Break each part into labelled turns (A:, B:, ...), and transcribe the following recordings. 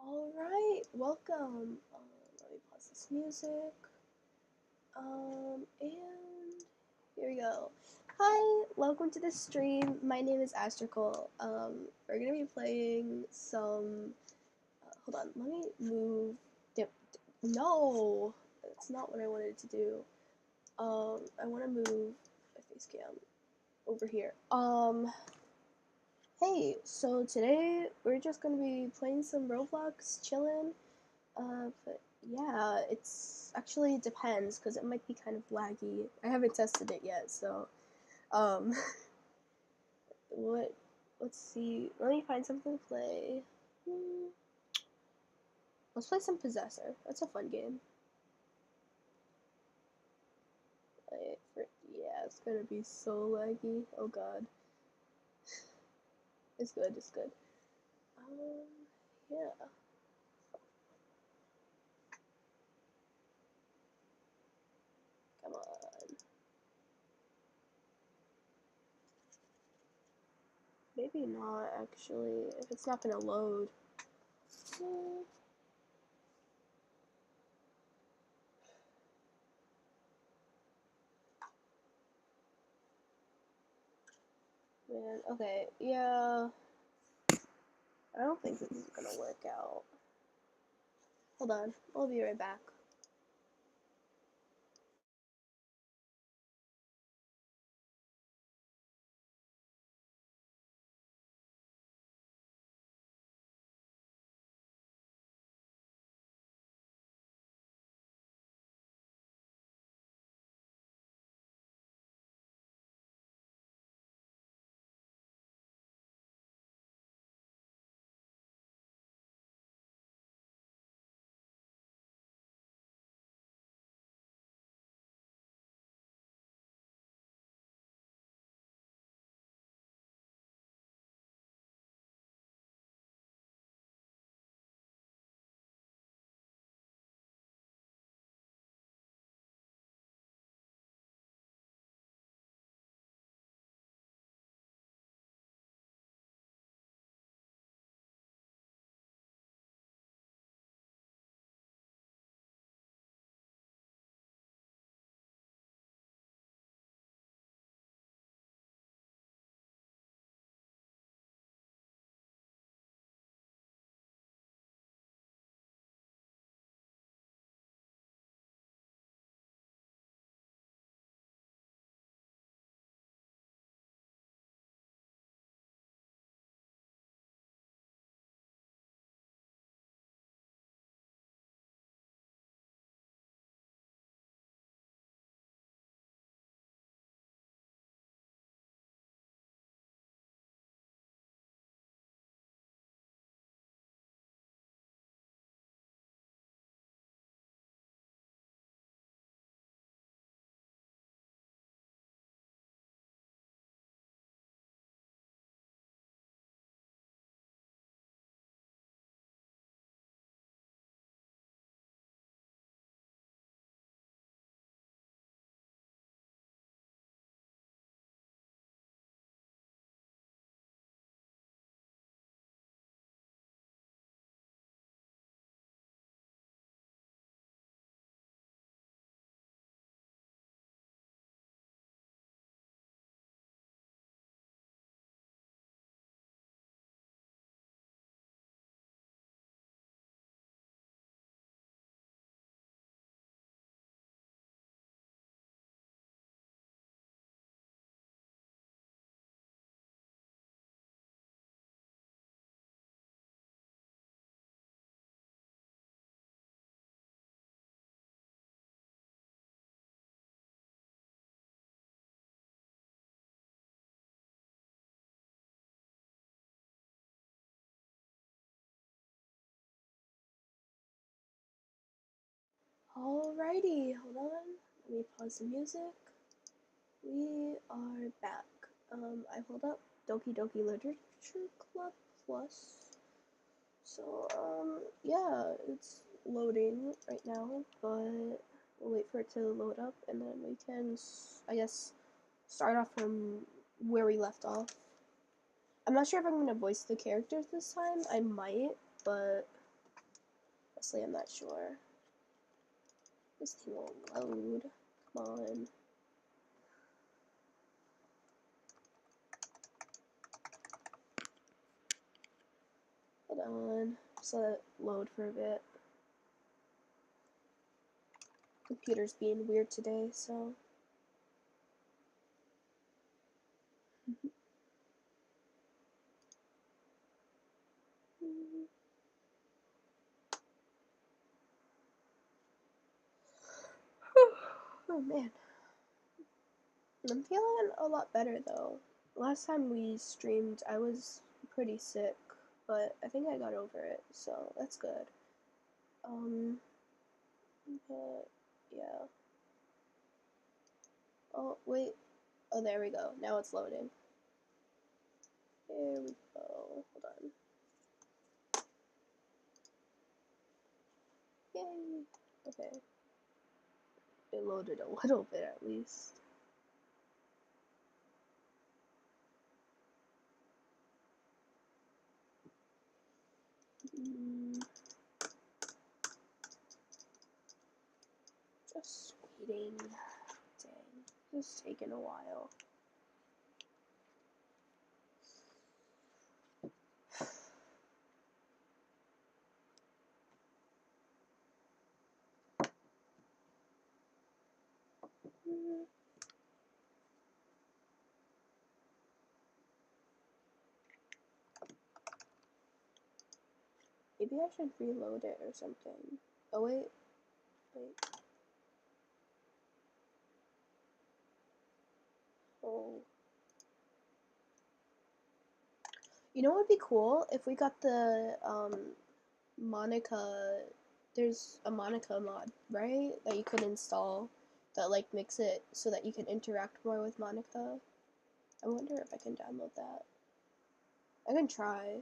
A: Alright, welcome. Let me pause this music. And here we go. Hi, welcome to the stream. My name is Astrical. We're gonna be playing some. Hold on, let me move. No, that's not what I wanted to do. I want to move my face cam over here. Hey, so today we're just gonna be playing some Roblox, chillin'. But yeah, it's actually depends because it might be kind of laggy. I haven't tested it yet, so um, what? Let's see. Let me find something to play. Let's play some Possessor. That's a fun game. Yeah, it's gonna be so laggy. Oh god. It's good. It's good. Yeah. Come on. Maybe not actually. If it's not gonna load. Man, okay, yeah. I don't think this is gonna work out. Hold on, I'll be right back. Alrighty, hold on. Let me pause the music. We are back. I pulled up Doki Doki Literature Club Plus. So, yeah, it's loading right now, but we'll wait for it to load up and then we can, I guess, start off from where we left off. I'm not sure if I'm going to voice the characters this time. I might, but Honestly, I'm not sure. This thing won't load. Come on. Hold on. Just let it load for a bit. Computer's being weird today, so. Oh man. I'm feeling a lot better though. Last time we streamed, I was pretty sick, but I think I got over it, so that's good. But yeah. Oh, wait. Oh, there we go. Now it's loading. There we go. Hold on. Yay. Okay. It loaded a little bit at least. Just waiting. Dang. Just taking a while. Maybe I should reload it or something. Oh wait. Oh. You know what would be cool? If we got the, Monica, there's a Monica mod, right? That you could install that, like, makes it so that you can interact more with Monica. I wonder if I can download that. I can try.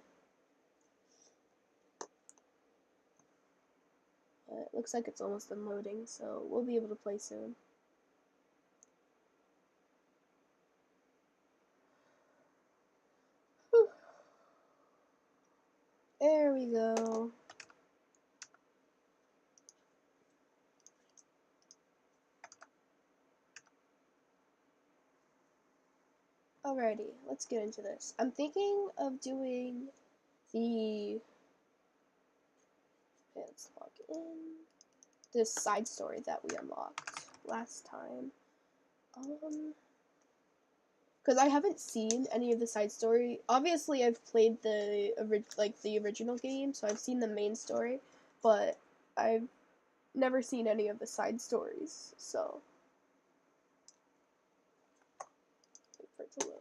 A: But it looks like it's almost done loading, so we'll be able to play soon. Whew. There we go. Alrighty, let's get into this. I'm thinking of doing the... Okay, let's log in. This side story that we unlocked last time. Because I haven't seen any of the side story. Obviously, I've played the original game, so I've seen the main story, but I've never seen any of the side stories. So wait for it to load.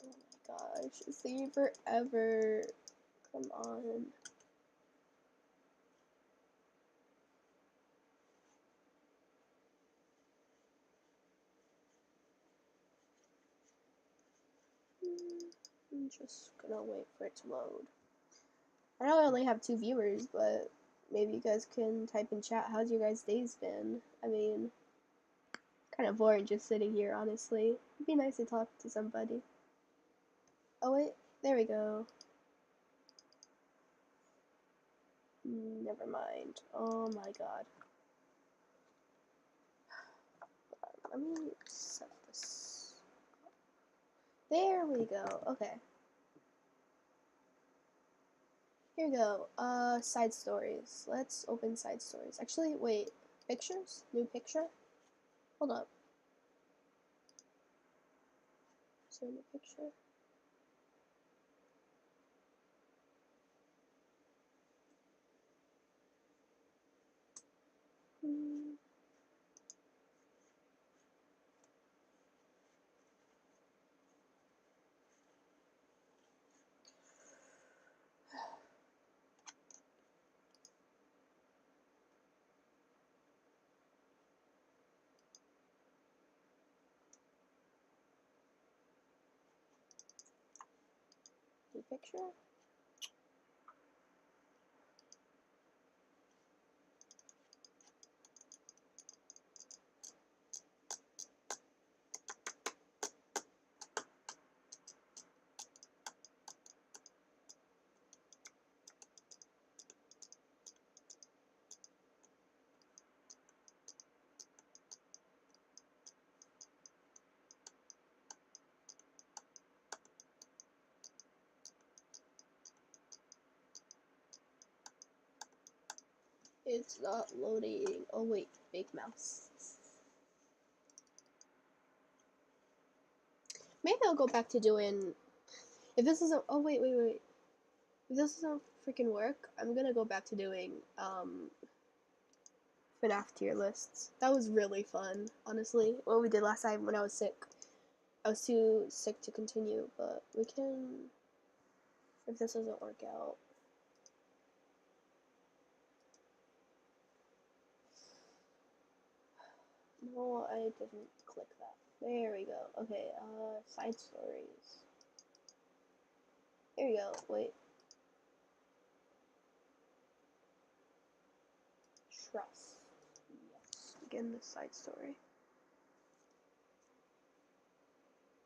A: Oh my gosh, it's taking forever. Come on. I'm just gonna wait for it to load. I know I only have 2 viewers, but maybe you guys can type in chat. How's your guys' days been? I mean, kind of boring just sitting here, honestly. It'd be nice to talk to somebody. Oh wait, there we go. Never mind. Oh my god. Let me set this. There we go. Okay. Here we go. Side stories. Let's open side stories. Actually, wait. Pictures? New picture? Hold up. Is there a new picture? New picture? It's not loading. Oh wait, big mouse. Maybe I'll go back to doing. If this isn't. Oh wait. If this doesn't freaking work, I'm gonna go back to doing FNAF tier lists. That was really fun, honestly. What we did last time when I was sick. I was too sick to continue, but we can. If this doesn't work out. No, I didn't click that. There we go. Okay, side stories. There we go. Wait. Trust. Yes. Begin the side story.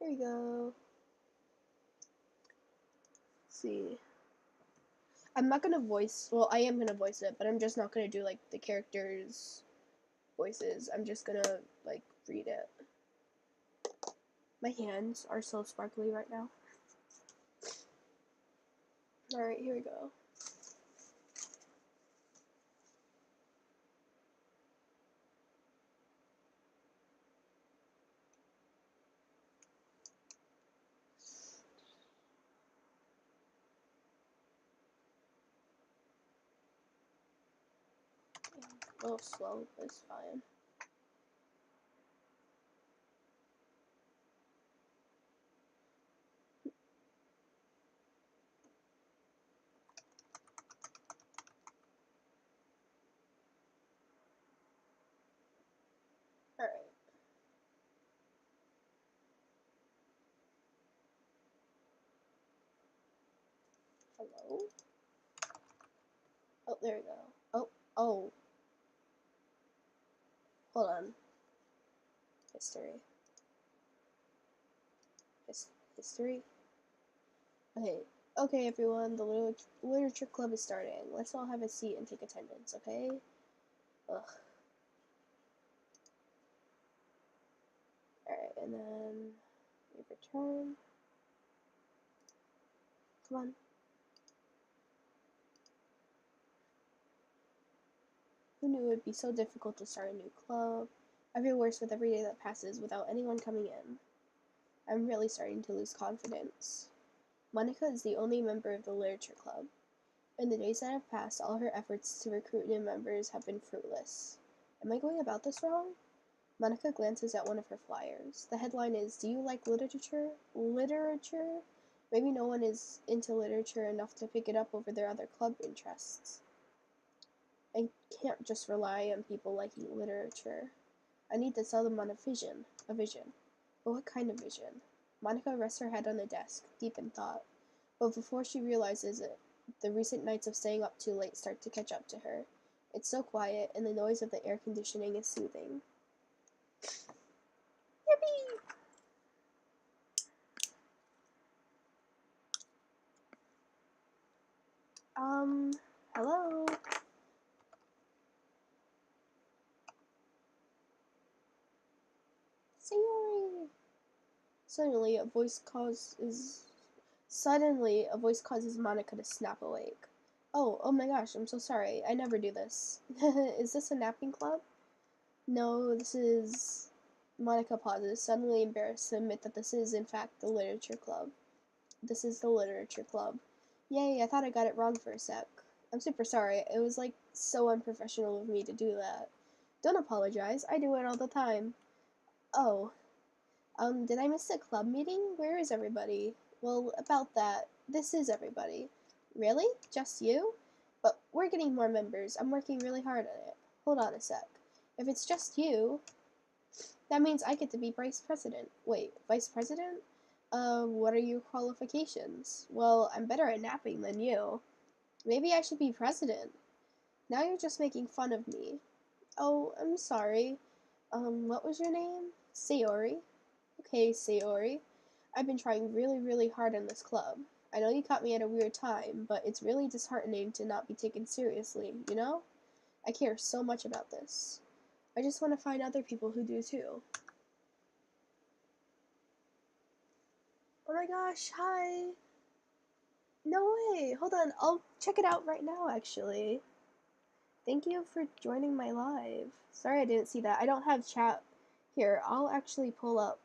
A: There we go. Let's see. I'm not gonna voice. Well, I am gonna voice it, but I'm just not gonna do like the characters' voices. I'm just gonna like read it. My hands are so sparkly right now. Alright, here we go. A little slow, but it's fine. Alright. Hello? Oh, there we go. Oh. Hold on. History. History? Okay, everyone, the literature club is starting. Let's all have a seat and take attendance, okay? Ugh. Alright, and then we return. Come on. Who knew it would be so difficult to start a new club? I feel worse with every day that passes without anyone coming in. I'm really starting to lose confidence. Monica is the only member of the literature club. In the days that have passed, all her efforts to recruit new members have been fruitless. Am I going about this wrong? Monica glances at one of her flyers. The headline is, "Do you like literature? Literature? Maybe no one is into literature enough to pick it up over their other club interests. I can't just rely on people liking literature. I need to sell them on a vision. A vision. But what kind of vision?" Monica rests her head on the desk, deep in thought. But before she realizes it, the recent nights of staying up too late start to catch up to her. It's so quiet, and the noise of the air conditioning is soothing. Yippee! Hello? Sayori! Suddenly, a voice causes Monica to snap awake. Oh my gosh, I'm so sorry. I never do this. Is this a napping club? No, this is... Monica pauses, suddenly embarrassed to admit that this is, in fact, the literature club. This is the literature club. Yay, I thought I got it wrong for a sec. I'm super sorry. It was, like, so unprofessional of me to do that. Don't apologize. I do it all the time. Oh. Did I miss a club meeting? Where is everybody? Well, about that, this is everybody. Really? Just you? But we're getting more members. I'm working really hard on it. Hold on a sec. If it's just you, that means I get to be vice president. Wait, vice president? What are your qualifications? Well, I'm better at napping than you. Maybe I should be president. Now you're just making fun of me. Oh, I'm sorry. What was your name? Sayori. Okay, Sayori. I've been trying really, really hard on this club. I know you caught me at a weird time, but it's really disheartening to not be taken seriously, you know? I care so much about this. I just want to find other people who do too. Oh my gosh, hi! No way! Hold on, I'll check it out right now, actually. Thank you for joining my live. Sorry I didn't see that. I don't have chat here. I'll actually pull up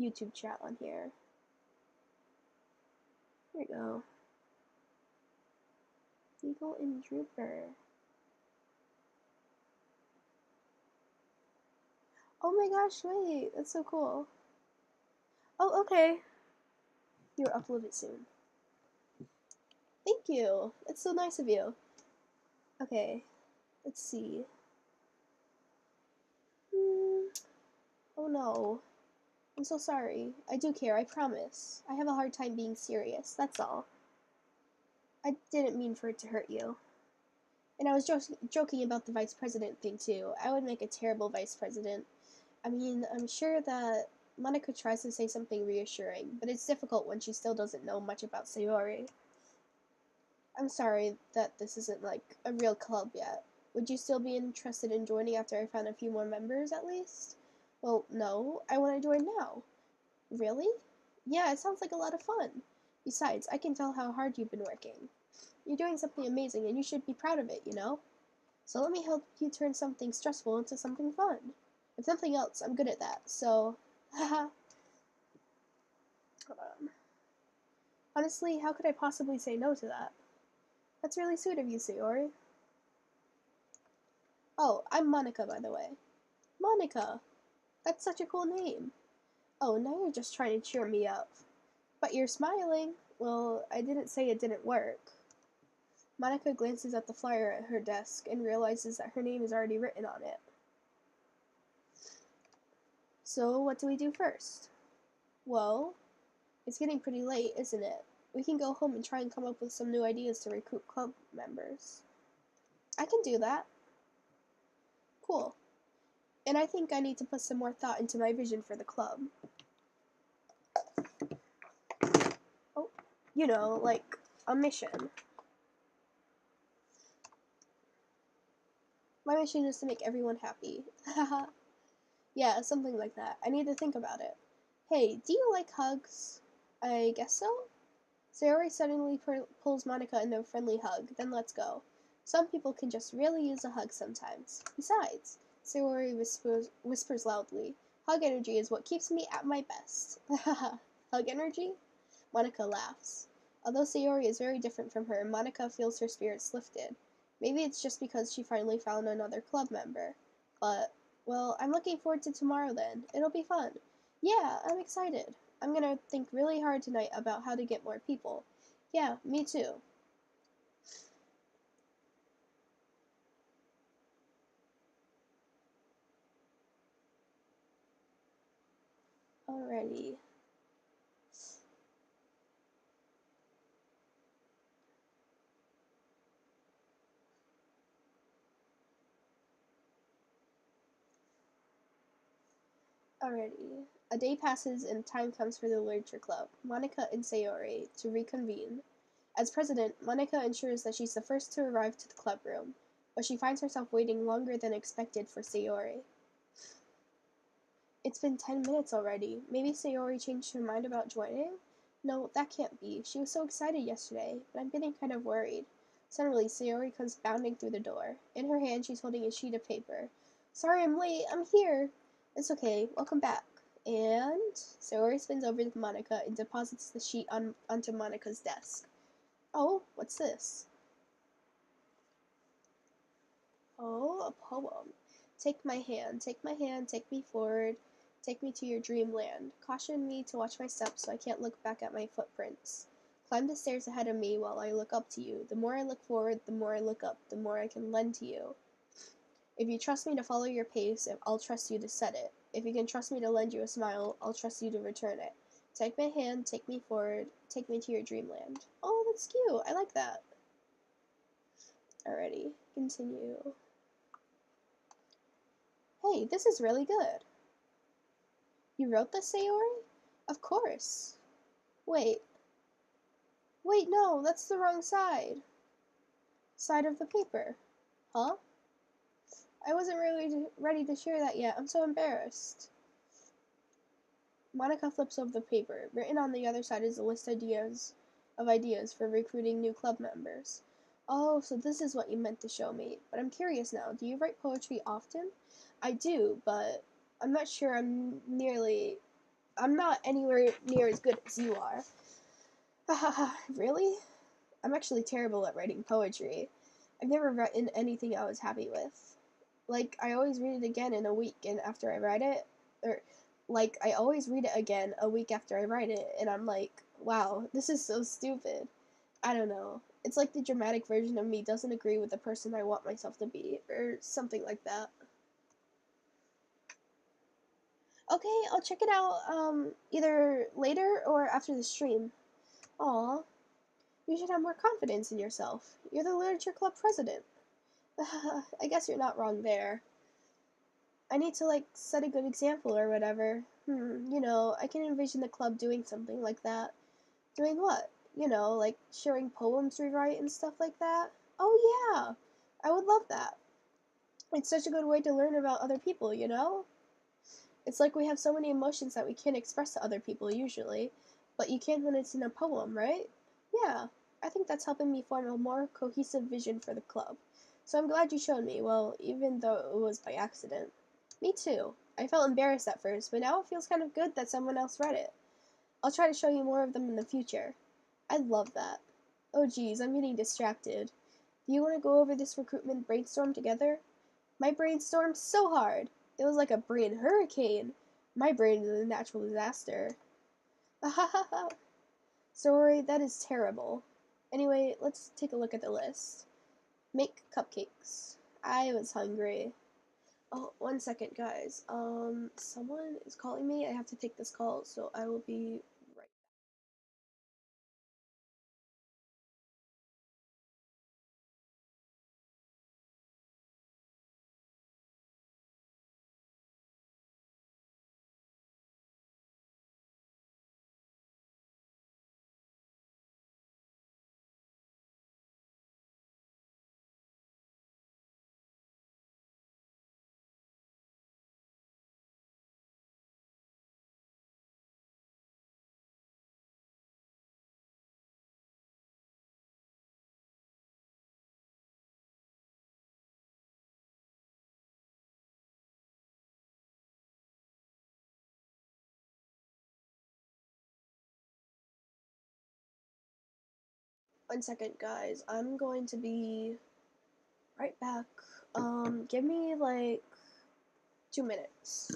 A: YouTube chat on here. There we go. Eagle and Drooper. Oh my gosh, wait. That's so cool. Oh, okay. You'll upload it soon. Thank you. That's so nice of you. Okay. Let's see. Oh no. I'm so sorry. I do care, I promise. I have a hard time being serious, that's all. I didn't mean for it to hurt you. And I was joking about the vice president thing too. I would make a terrible vice president. I mean, I'm sure that Monica tries to say something reassuring, but it's difficult when she still doesn't know much about Sayori. I'm sorry that this isn't like a real club yet. Would you still be interested in joining after I found a few more members at least? Well, no, I want to join now. Really? Yeah, it sounds like a lot of fun. Besides, I can tell how hard you've been working. You're doing something amazing and you should be proud of it, you know? So let me help you turn something stressful into something fun. If nothing else, I'm good at that, so haha. Hold on. Honestly, how could I possibly say no to that? That's really sweet of you, Sayori. Oh, I'm Monica, by the way. Monica! That's such a cool name. Oh, now you're just trying to cheer me up. But you're smiling. Well, I didn't say it didn't work. Monica glances at the flyer at her desk and realizes that her name is already written on it. So, what do we do first? Well, it's getting pretty late, isn't it? We can go home and try and come up with some new ideas to recruit club members. I can do that. Cool. And I think I need to put some more thought into my vision for the club. Oh, you know, like a mission. My mission is to make everyone happy. Haha. Yeah, something like that. I need to think about it. Hey, do you like hugs? I guess so? Sayori suddenly pulls Monica into a friendly hug, then lets go. Some people can just really use a hug sometimes. Besides, Sayori whispers loudly, hug energy is what keeps me at my best. Hug energy? Monica laughs. Although Sayori is very different from her, Monica feels her spirits lifted. Maybe it's just because she finally found another club member. But, well, I'm looking forward to tomorrow then. It'll be fun. Yeah, I'm excited. I'm gonna think really hard tonight about how to get more people. Yeah, me too. Alrighty. Alrighty. A day passes and time comes for the literature club, Monica and Sayori, to reconvene. As president, Monica ensures that she's the first to arrive to the club room, but she finds herself waiting longer than expected for Sayori. It's been 10 minutes already. Maybe Sayori changed her mind about joining? No, that can't be. She was so excited yesterday, but I'm getting kind of worried. Suddenly, Sayori comes bounding through the door. In her hand, she's holding a sheet of paper. Sorry I'm late. I'm here. It's okay. Welcome back. And Sayori spins over to Monica and deposits the sheet onto Monica's desk. Oh, what's this? Oh, a poem. Take my hand, take me forward, take me to your dreamland. Caution me to watch my steps so I can't look back at my footprints. Climb the stairs ahead of me while I look up to you. The more I look forward, the more I look up, the more I can lend to you. If you trust me to follow your pace, I'll trust you to set it. If you can trust me to lend you a smile, I'll trust you to return it. Take my hand, take me forward, take me to your dreamland. Oh, that's cute. I like that. Alrighty, continue. Hey, this is really good. You wrote this, Sayori? Of course. Wait. Wait, no, that's the wrong side. Side of the paper. Huh? I wasn't really ready to share that yet. I'm so embarrassed. Monica flips over the paper. Written on the other side is a list of ideas for recruiting new club members. Oh, so this is what you meant to show me. But I'm curious now. Do you write poetry often? I do, but I'm not sure I'm not anywhere near as good as you are. Really? I'm actually terrible at writing poetry. I've never written anything I was happy with. Like, I always read it again in a week, and after I write it, or, like, I always read it again a week after I write it, and I'm like, wow, this is so stupid. I don't know. It's like the dramatic version of me doesn't agree with the person I want myself to be, or something like that. Okay, I'll check it out, either later or after the stream. Aw, you should have more confidence in yourself. You're the literature club president. I guess you're not wrong there. I need to, like, set a good example or whatever. I can envision the club doing something like that. Doing what? Like sharing poems we write and stuff like that? Oh, yeah! I would love that. It's such a good way to learn about other people? It's like we have so many emotions that we can't express to other people usually, but you can when it's in a poem, right? Yeah, I think that's helping me form a more cohesive vision for the club. So I'm glad you showed me, well, even though it was by accident. Me too. I felt embarrassed at first, but now it feels kind of good that someone else read it. I'll try to show you more of them in the future. I'd love that. Oh geez, I'm getting distracted. Do you want to go over this recruitment brainstorm together? My brainstormed so hard. It was like a brain hurricane. My brain is a natural disaster. Sorry, that is terrible. Anyway, let's take a look at the list. Make cupcakes. I was hungry. Oh, 1 second, guys. Someone is calling me. I have to take this call, so I will be right. One second, guys. I'm going to be right back. Give me like 2 minutes.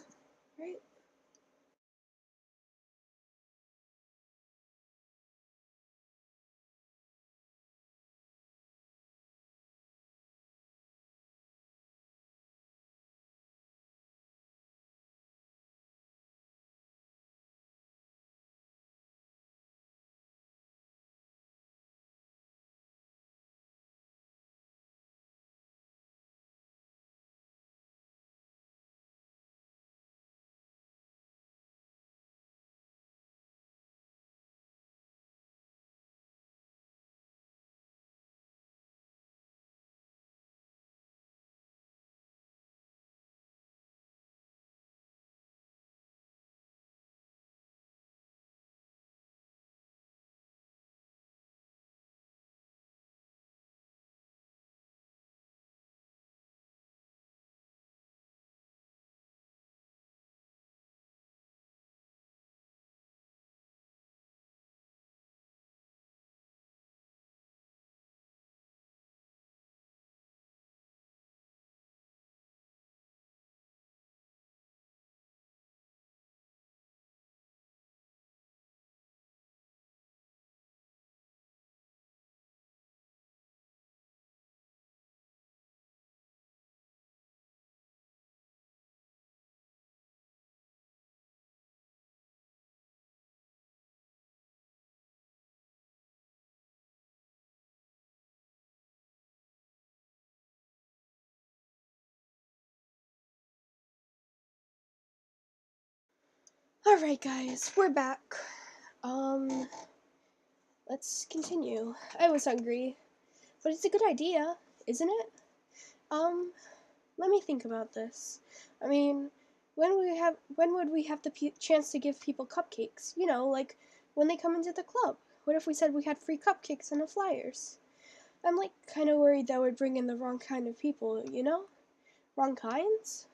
A: Right? Alright, guys. We're back. Um, let's continue. I was hungry, but it's a good idea, isn't it? Um, Let me think about this. I mean, when would we have the chance to give people cupcakes? Like when they come into the club. What if we said we had free cupcakes and no flyers? I'm like kind of worried that would bring in the wrong kind of people, you know? Wrong kinds?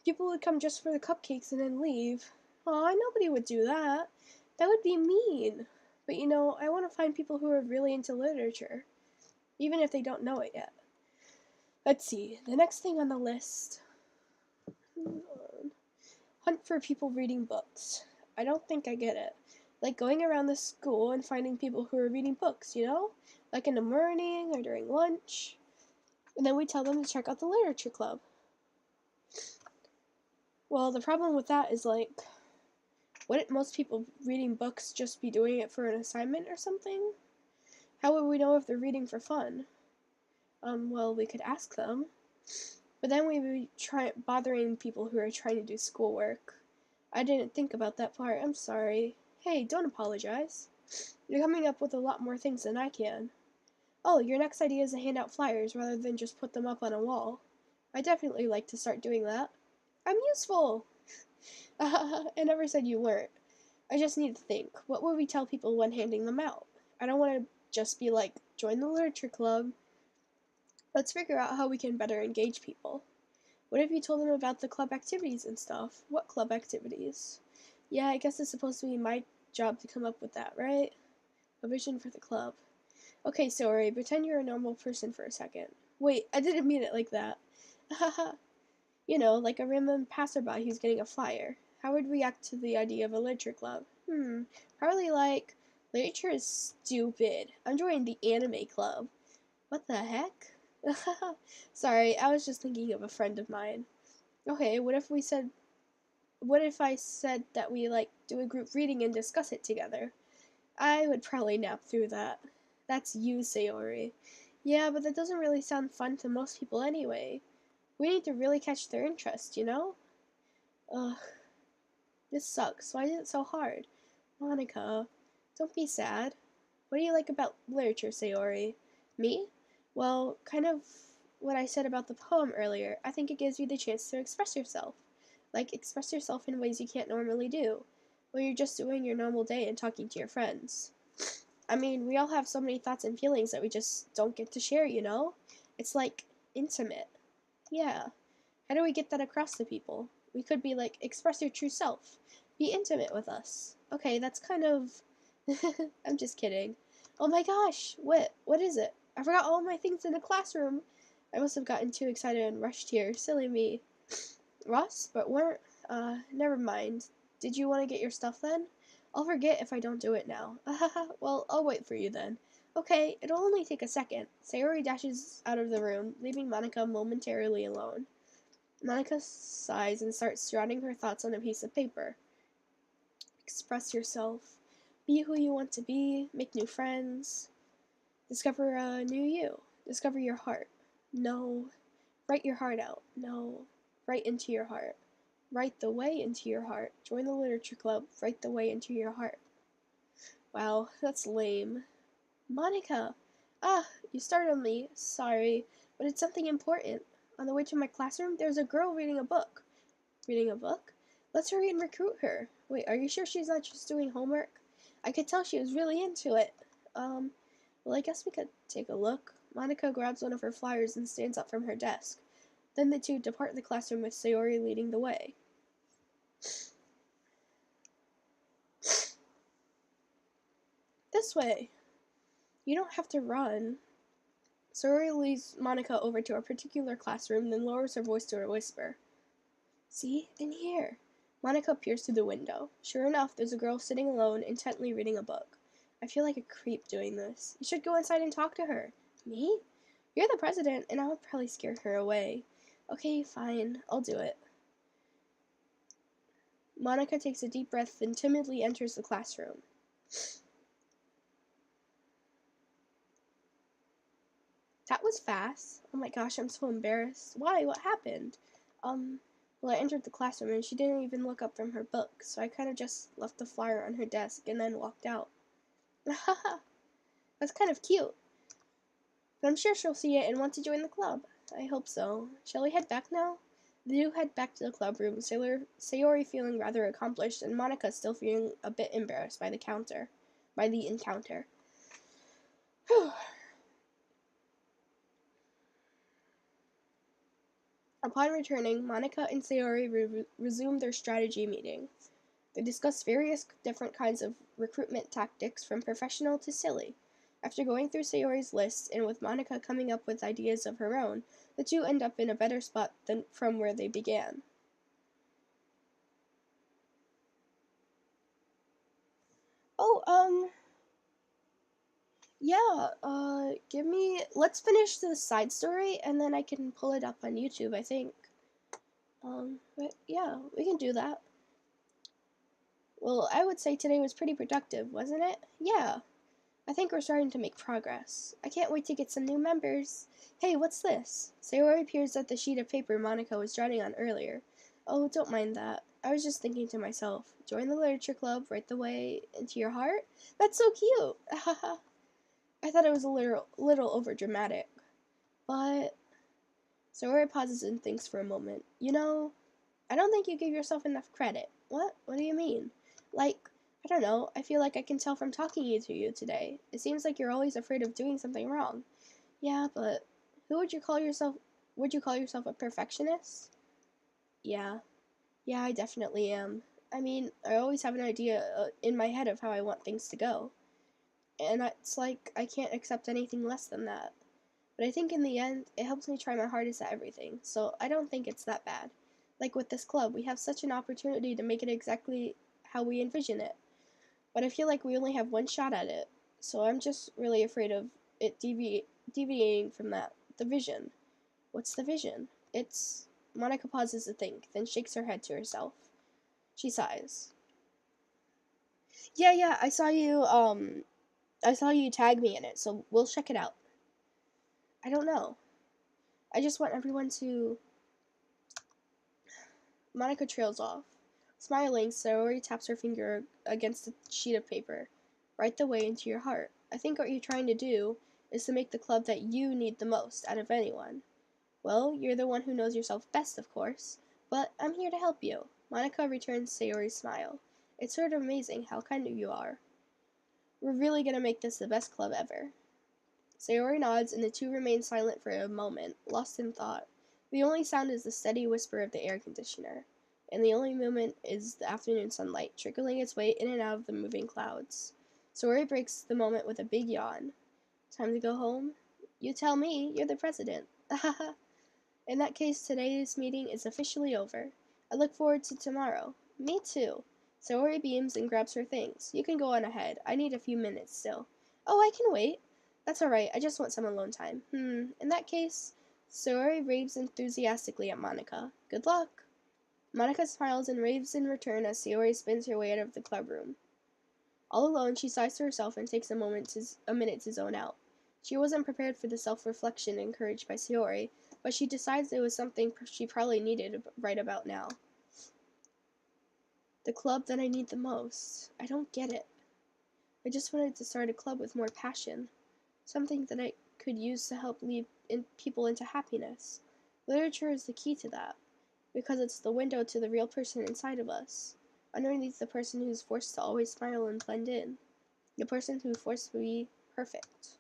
A: People would come just for the cupcakes and then leave. Aw, nobody would do that. That would be mean. But you know, I want to find people who are really into literature, even if they don't know it yet. Let's see, the next thing on the list. Hunt for people reading books. I don't think I get it. Like going around the school and finding people who are reading books, you know? Like in the morning or during lunch. And then we tell them to check out the literature club. Well, the problem with that is like, wouldn't most people reading books just be doing it for an assignment or something? How would we know if they're reading for fun? Well, we could ask them. But then we would be bothering people who are trying to do schoolwork. I didn't think about that part. I'm sorry. Hey, don't apologize. You're coming up with a lot more things than I can. Oh, your next idea is to hand out flyers rather than just put them up on a wall. I definitely like to start doing that. I'm useful! I never said you weren't. I just need to think. What would we tell people when handing them out? I don't want to just be like, join the literature club. Let's figure out how we can better engage people. What if you told them about the club activities and stuff? What club activities? Yeah, I guess it's supposed to be my job to come up with that, right? A vision for the club. Okay, sorry, pretend you're a normal person for a second. Wait, I didn't mean it like that. Haha. You know, like a random passerby who's getting a flyer. How would react to the idea of a literature club? Probably like, literature is stupid. I'm joining the anime club. What the heck? Sorry, I was just thinking of a friend of mine. Okay, what if I said that we like do a group reading and discuss it together? I would probably nap through that. That's you, Sayori. Yeah, but that doesn't really sound fun to most people anyway. We need to really catch their interest, you know? Ugh, this sucks. Why is it so hard? Monica, don't be sad. What do you like about literature, Sayori? Me? Well, kind of what I said about the poem earlier. I think it gives you the chance to express yourself. Like, express yourself in ways you can't normally do, when you're just doing your normal day and talking to your friends. I mean, we all have so many thoughts and feelings that we just don't get to share, you know? It's like intimate. Yeah. How do we get that across to people? We could be like, express your true self. Be intimate with us. Okay, that's kind of. I'm just kidding. Oh my gosh, what is it? I forgot all my things in the classroom. I must have gotten too excited and rushed here. Silly me. Ross, but weren't. Never mind. Did you want to get your stuff then? I'll forget if I don't do it now. Well, I'll wait for you then. Okay, it'll only take a second. Sayori dashes out of the room, leaving Monica momentarily alone. Monica sighs and starts jotting her thoughts on a piece of paper. Express yourself. Be who you want to be. Make new friends. Discover a new you. Discover your heart. No. Write your heart out. No. Write into your heart. Write the way into your heart. Join the literature club. Write the way into your heart. Wow, that's lame. Monica! Ah, you startled me. Sorry, but it's something important. On the way to my classroom, there's a girl reading a book. Reading a book? Let's hurry and recruit her. Wait, are you sure she's not just doing homework? I could tell she was really into it. Well, I guess we could take a look. Monica grabs one of her flyers and stands up from her desk. Then the two depart the classroom with Sayori leading the way. This way. You don't have to run. Sayori leads Monica over to a particular classroom, then lowers her voice to a whisper. See? In here. Monica peers through the window. Sure enough, there's a girl sitting alone, intently reading a book. I feel like a creep doing this. You should go inside and talk to her. Me? You're the president, and I would probably scare her away. Okay, fine. I'll do it. Monica takes a deep breath, then timidly enters the classroom. That was fast. Oh my gosh, I'm so embarrassed. Why? What happened? Well, I entered the classroom and she didn't even look up from her book, so I kind of just left the flyer on her desk and then walked out. Haha, that's kind of cute. But I'm sure she'll see it and want to join the club. I hope so. Shall we head back now? The two head back to the club room, Sayori feeling rather accomplished and Monica still feeling a bit embarrassed by the encounter. Whew. Upon returning, Monica and Sayori resumed their strategy meeting. They discussed various different kinds of recruitment tactics from professional to silly. After going through Sayori's list and with Monica coming up with ideas of her own, the two end up in a better spot than from where they began. Oh, yeah, let's finish the side story and then I can pull it up on YouTube, I think. But yeah, we can do that. Well, I would say today was pretty productive, wasn't it? Yeah, I think we're starting to make progress. I can't wait to get some new members. Hey, what's this? Sayori peers at the sheet of paper Monica was jotting on earlier. Oh, don't mind that. I was just thinking to myself, join the literature club right the way into your heart? That's so cute! I thought it was a little over dramatic. But Sayori pauses and thinks for a moment. You know, I don't think you give yourself enough credit. What? What do you mean? Like, I don't know, I feel like I can tell from talking to you today. It seems like you're always afraid of doing something wrong. Yeah, but who would you call yourself? Would you call yourself a perfectionist? Yeah. Yeah, I definitely am. I mean, I always have an idea in my head of how I want things to go. And it's like I can't accept anything less than that. But I think in the end, it helps me try my hardest at everything, so I don't think it's that bad. Like with this club, we have such an opportunity to make it exactly how we envision it. But I feel like we only have one shot at it, so I'm just really afraid of it deviating from that. The vision. What's the vision? It's. Monica pauses to think, then shakes her head to herself. She sighs. Yeah, I saw you tag me in it, so we'll check it out. I don't know. I just want everyone to. Monica trails off. Smiling, Saori taps her finger against a sheet of paper. Right the way into your heart. I think what you're trying to do is to make the club that you need the most out of anyone. Well, you're the one who knows yourself best, of course, but I'm here to help you. Monica returns Sayori's smile. It's sort of amazing how kind you are. We're really gonna make this the best club ever. Sayori nods, and the two remain silent for a moment, lost in thought. The only sound is the steady whisper of the air conditioner, and the only movement is the afternoon sunlight trickling its way in and out of the moving clouds. Sayori breaks the moment with a big yawn. Time to go home? You tell me, you're the president. In that case, today's meeting is officially over. I look forward to tomorrow. Me too. Sayori beams and grabs her things. You can go on ahead. I need a few minutes still. Oh, I can wait. That's alright, I just want some alone time. In that case, Sayori raves enthusiastically at Monica. Good luck. Monica smiles and raves in return as Sayori spins her way out of the clubroom. All alone, she sighs to herself and takes a minute to zone out. She wasn't prepared for the self-reflection encouraged by Sayori, but she decides it was something she probably needed right about now. The club that I need the most. I don't get it. I just wanted to start a club with more passion. Something that I could use to help lead people into happiness. Literature is the key to that, because it's the window to the real person inside of us. Underneath the person who's forced to always smile and blend in. The person who's forced to be perfect.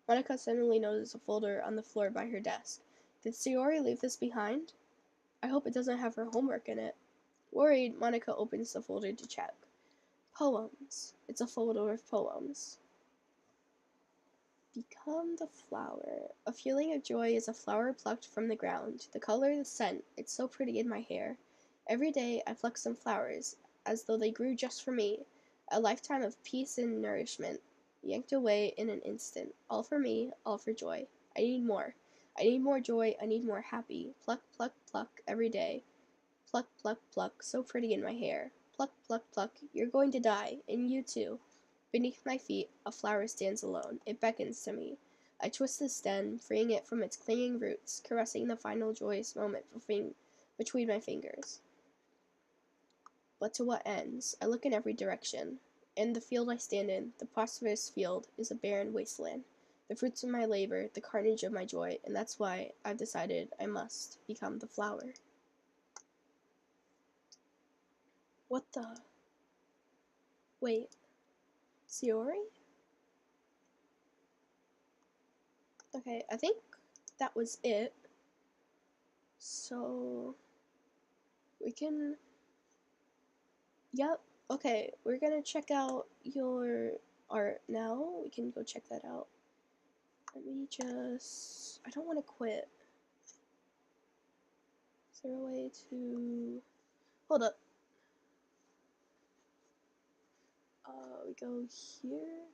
A: Monica suddenly noticed a folder on the floor by her desk. Did Sayori leave this behind? I hope it doesn't have her homework in it. Worried, Monica opens the folder to check. Poems. It's a folder of poems. Become the flower. A feeling of joy is a flower plucked from the ground. The color, the scent, it's so pretty in my hair. Every day I pluck some flowers, as though they grew just for me. A lifetime of peace and nourishment, yanked away in an instant. All for me, all for joy. I need more. I need more joy, I need more happy. Pluck, pluck, pluck, every day. Pluck, pluck, pluck, so pretty in my hair. Pluck, pluck, pluck, you're going to die, and you too. Beneath my feet, a flower stands alone. It beckons to me. I twist the stem, freeing it from its clinging roots, caressing the final joyous moment between my fingers. But to what ends? I look in every direction. And the field I stand in, the prosperous field, is a barren wasteland. The fruits of my labor, the carnage of my joy, and that's why I've decided I must become the flower. What the? Wait. Sayori? Okay, I think that was it. So we can, yep, okay, we're gonna check out your art now. We can go check that out. Let me just, I don't want to quit. Is there a way to, hold up. We go here.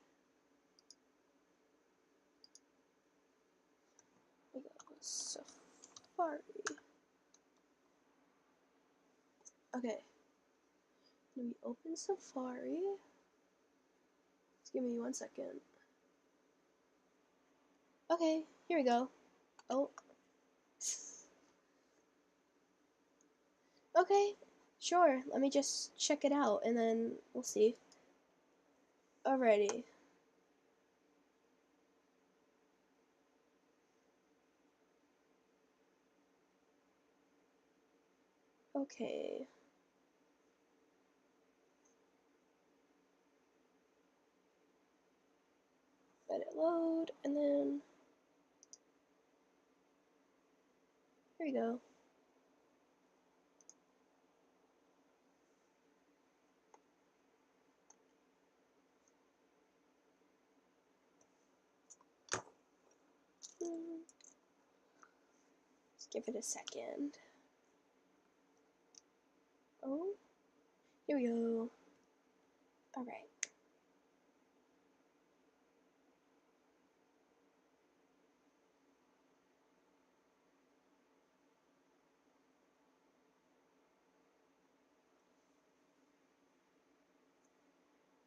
A: We go Safari. Okay. Let me open Safari. Just give me 1 second. Okay, here we go. Oh. Okay, sure. Let me just check it out and then we'll see. Alrighty. Okay. Let it load and then here we go. Let's give it a second. Oh, here we go. Alright.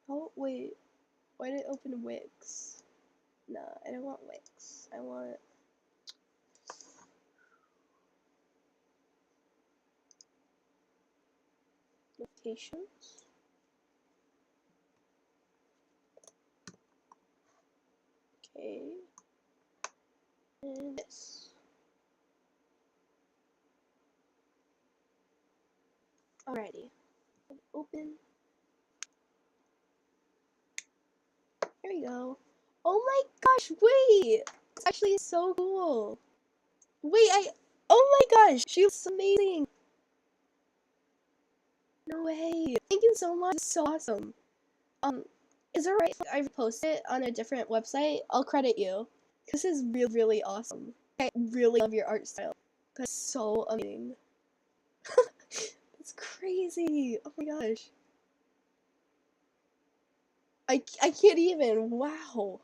A: Oh, wait. Why did it open Wix? No, I don't want Wix. I want notifications. Okay. And this. Alrighty. Open. Here we go. Oh my gosh, wait! It's actually so cool. Wait, oh my gosh, she looks amazing. No way. Thank you so much. It's so awesome. Is it right if I repost it on a different website? I'll credit you. This is really, really awesome. I really love your art style. That's so amazing. It's crazy. Oh my gosh. I can't even. Wow.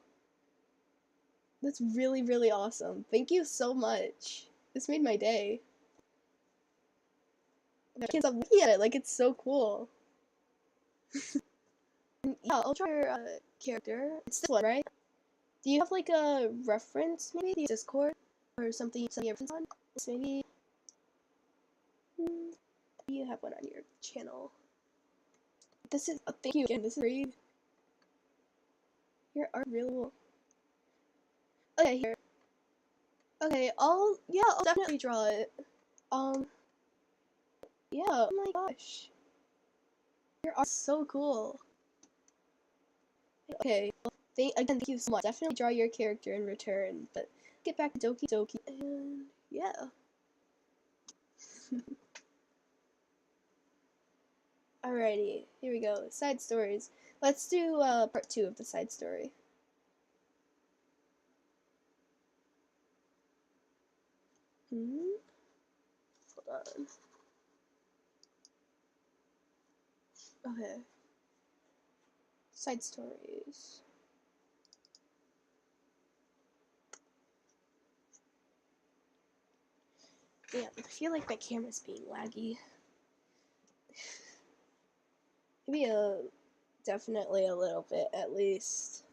A: That's really, really awesome. Thank you so much. This made my day. I can't stop looking at it. Like, it's so cool. Yeah, I'll try your character. It's this one, right? Do you have like a reference, maybe Discord or something you send me a reference on? Maybe you have one on your channel. This is thank you again. This is great. Your art really cool. Okay, here. Okay, I'll definitely draw it. Yeah. Oh my gosh, your art's so cool. Okay. Well, thank you so much. Definitely draw your character in return. But get back to Doki Doki and yeah. Alrighty, here we go. Side stories. Let's do part 2 of the side story. Hold on. Okay. Side stories. Damn, I feel like my camera's being laggy. Maybe definitely a little bit at least.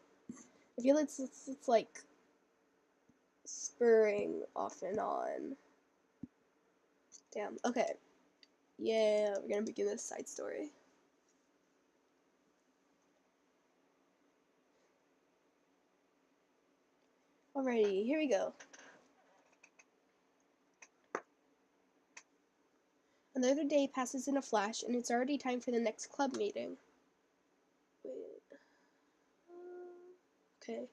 A: I feel it's like spurring off and on. Damn. Okay. Yeah, we're gonna begin this side story. Alrighty, here we go. Another day passes in a flash, and it's already time for the next club meeting. Wait. Okay.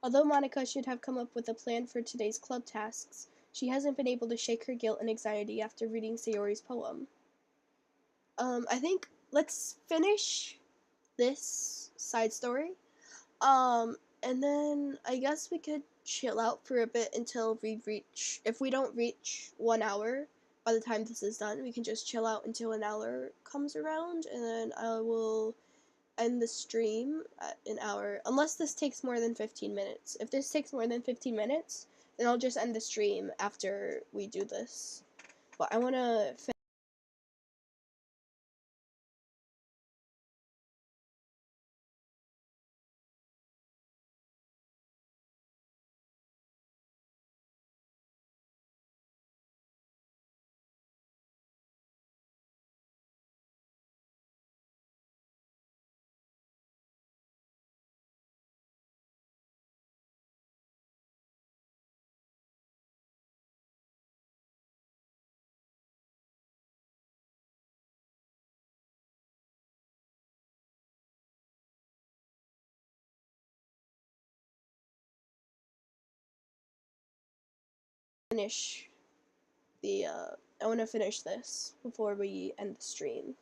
A: Although Monica should have come up with a plan for today's club tasks, she hasn't been able to shake her guilt and anxiety after reading Sayori's poem. I think let's finish this side story. And then I guess we could chill out for a bit until if we don't reach 1 hour by the time this is done, we can just chill out until an hour comes around, and then I will end the stream at an hour, unless this takes more than 15 minutes. If this takes more than 15 minutes, then I'll just end the stream after we do this. But I want to finish the I want to finish this before we end the stream.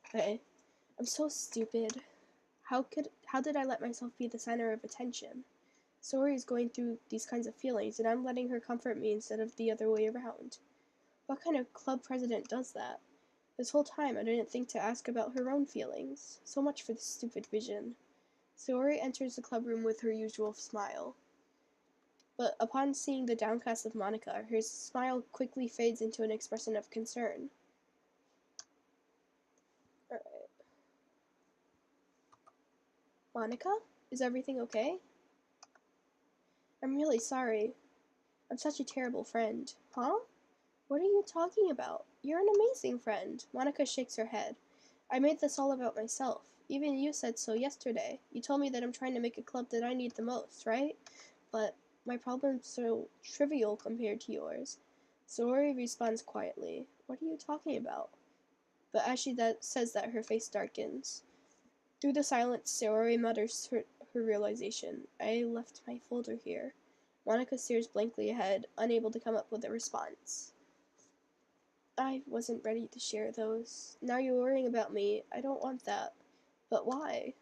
A: Okay. I'm so stupid. How did I let myself be the center of attention? Sori is going through these kinds of feelings, and I'm letting her comfort me instead of the other way around. What kind of club president does that? This whole time I didn't think to ask about her own feelings. So much for this stupid vision. Sayori enters the club room with her usual smile. But upon seeing the downcast of Monica, her smile quickly fades into an expression of concern. Alright. Monica? Is everything okay? I'm really sorry. I'm such a terrible friend. Huh? What are you talking about? You're an amazing friend. Monica shakes her head. I made this all about myself. Even you said so yesterday. You told me that I'm trying to make a club that I need the most, right? But my problem's so trivial compared to yours. Sayori responds quietly. What are you talking about? But as she says that, her face darkens. Through the silence, Sayori mutters her realization. I left my folder here. Monica stares blankly ahead, unable to come up with a response. I wasn't ready to share those. Now you're worrying about me. I don't want that. But why?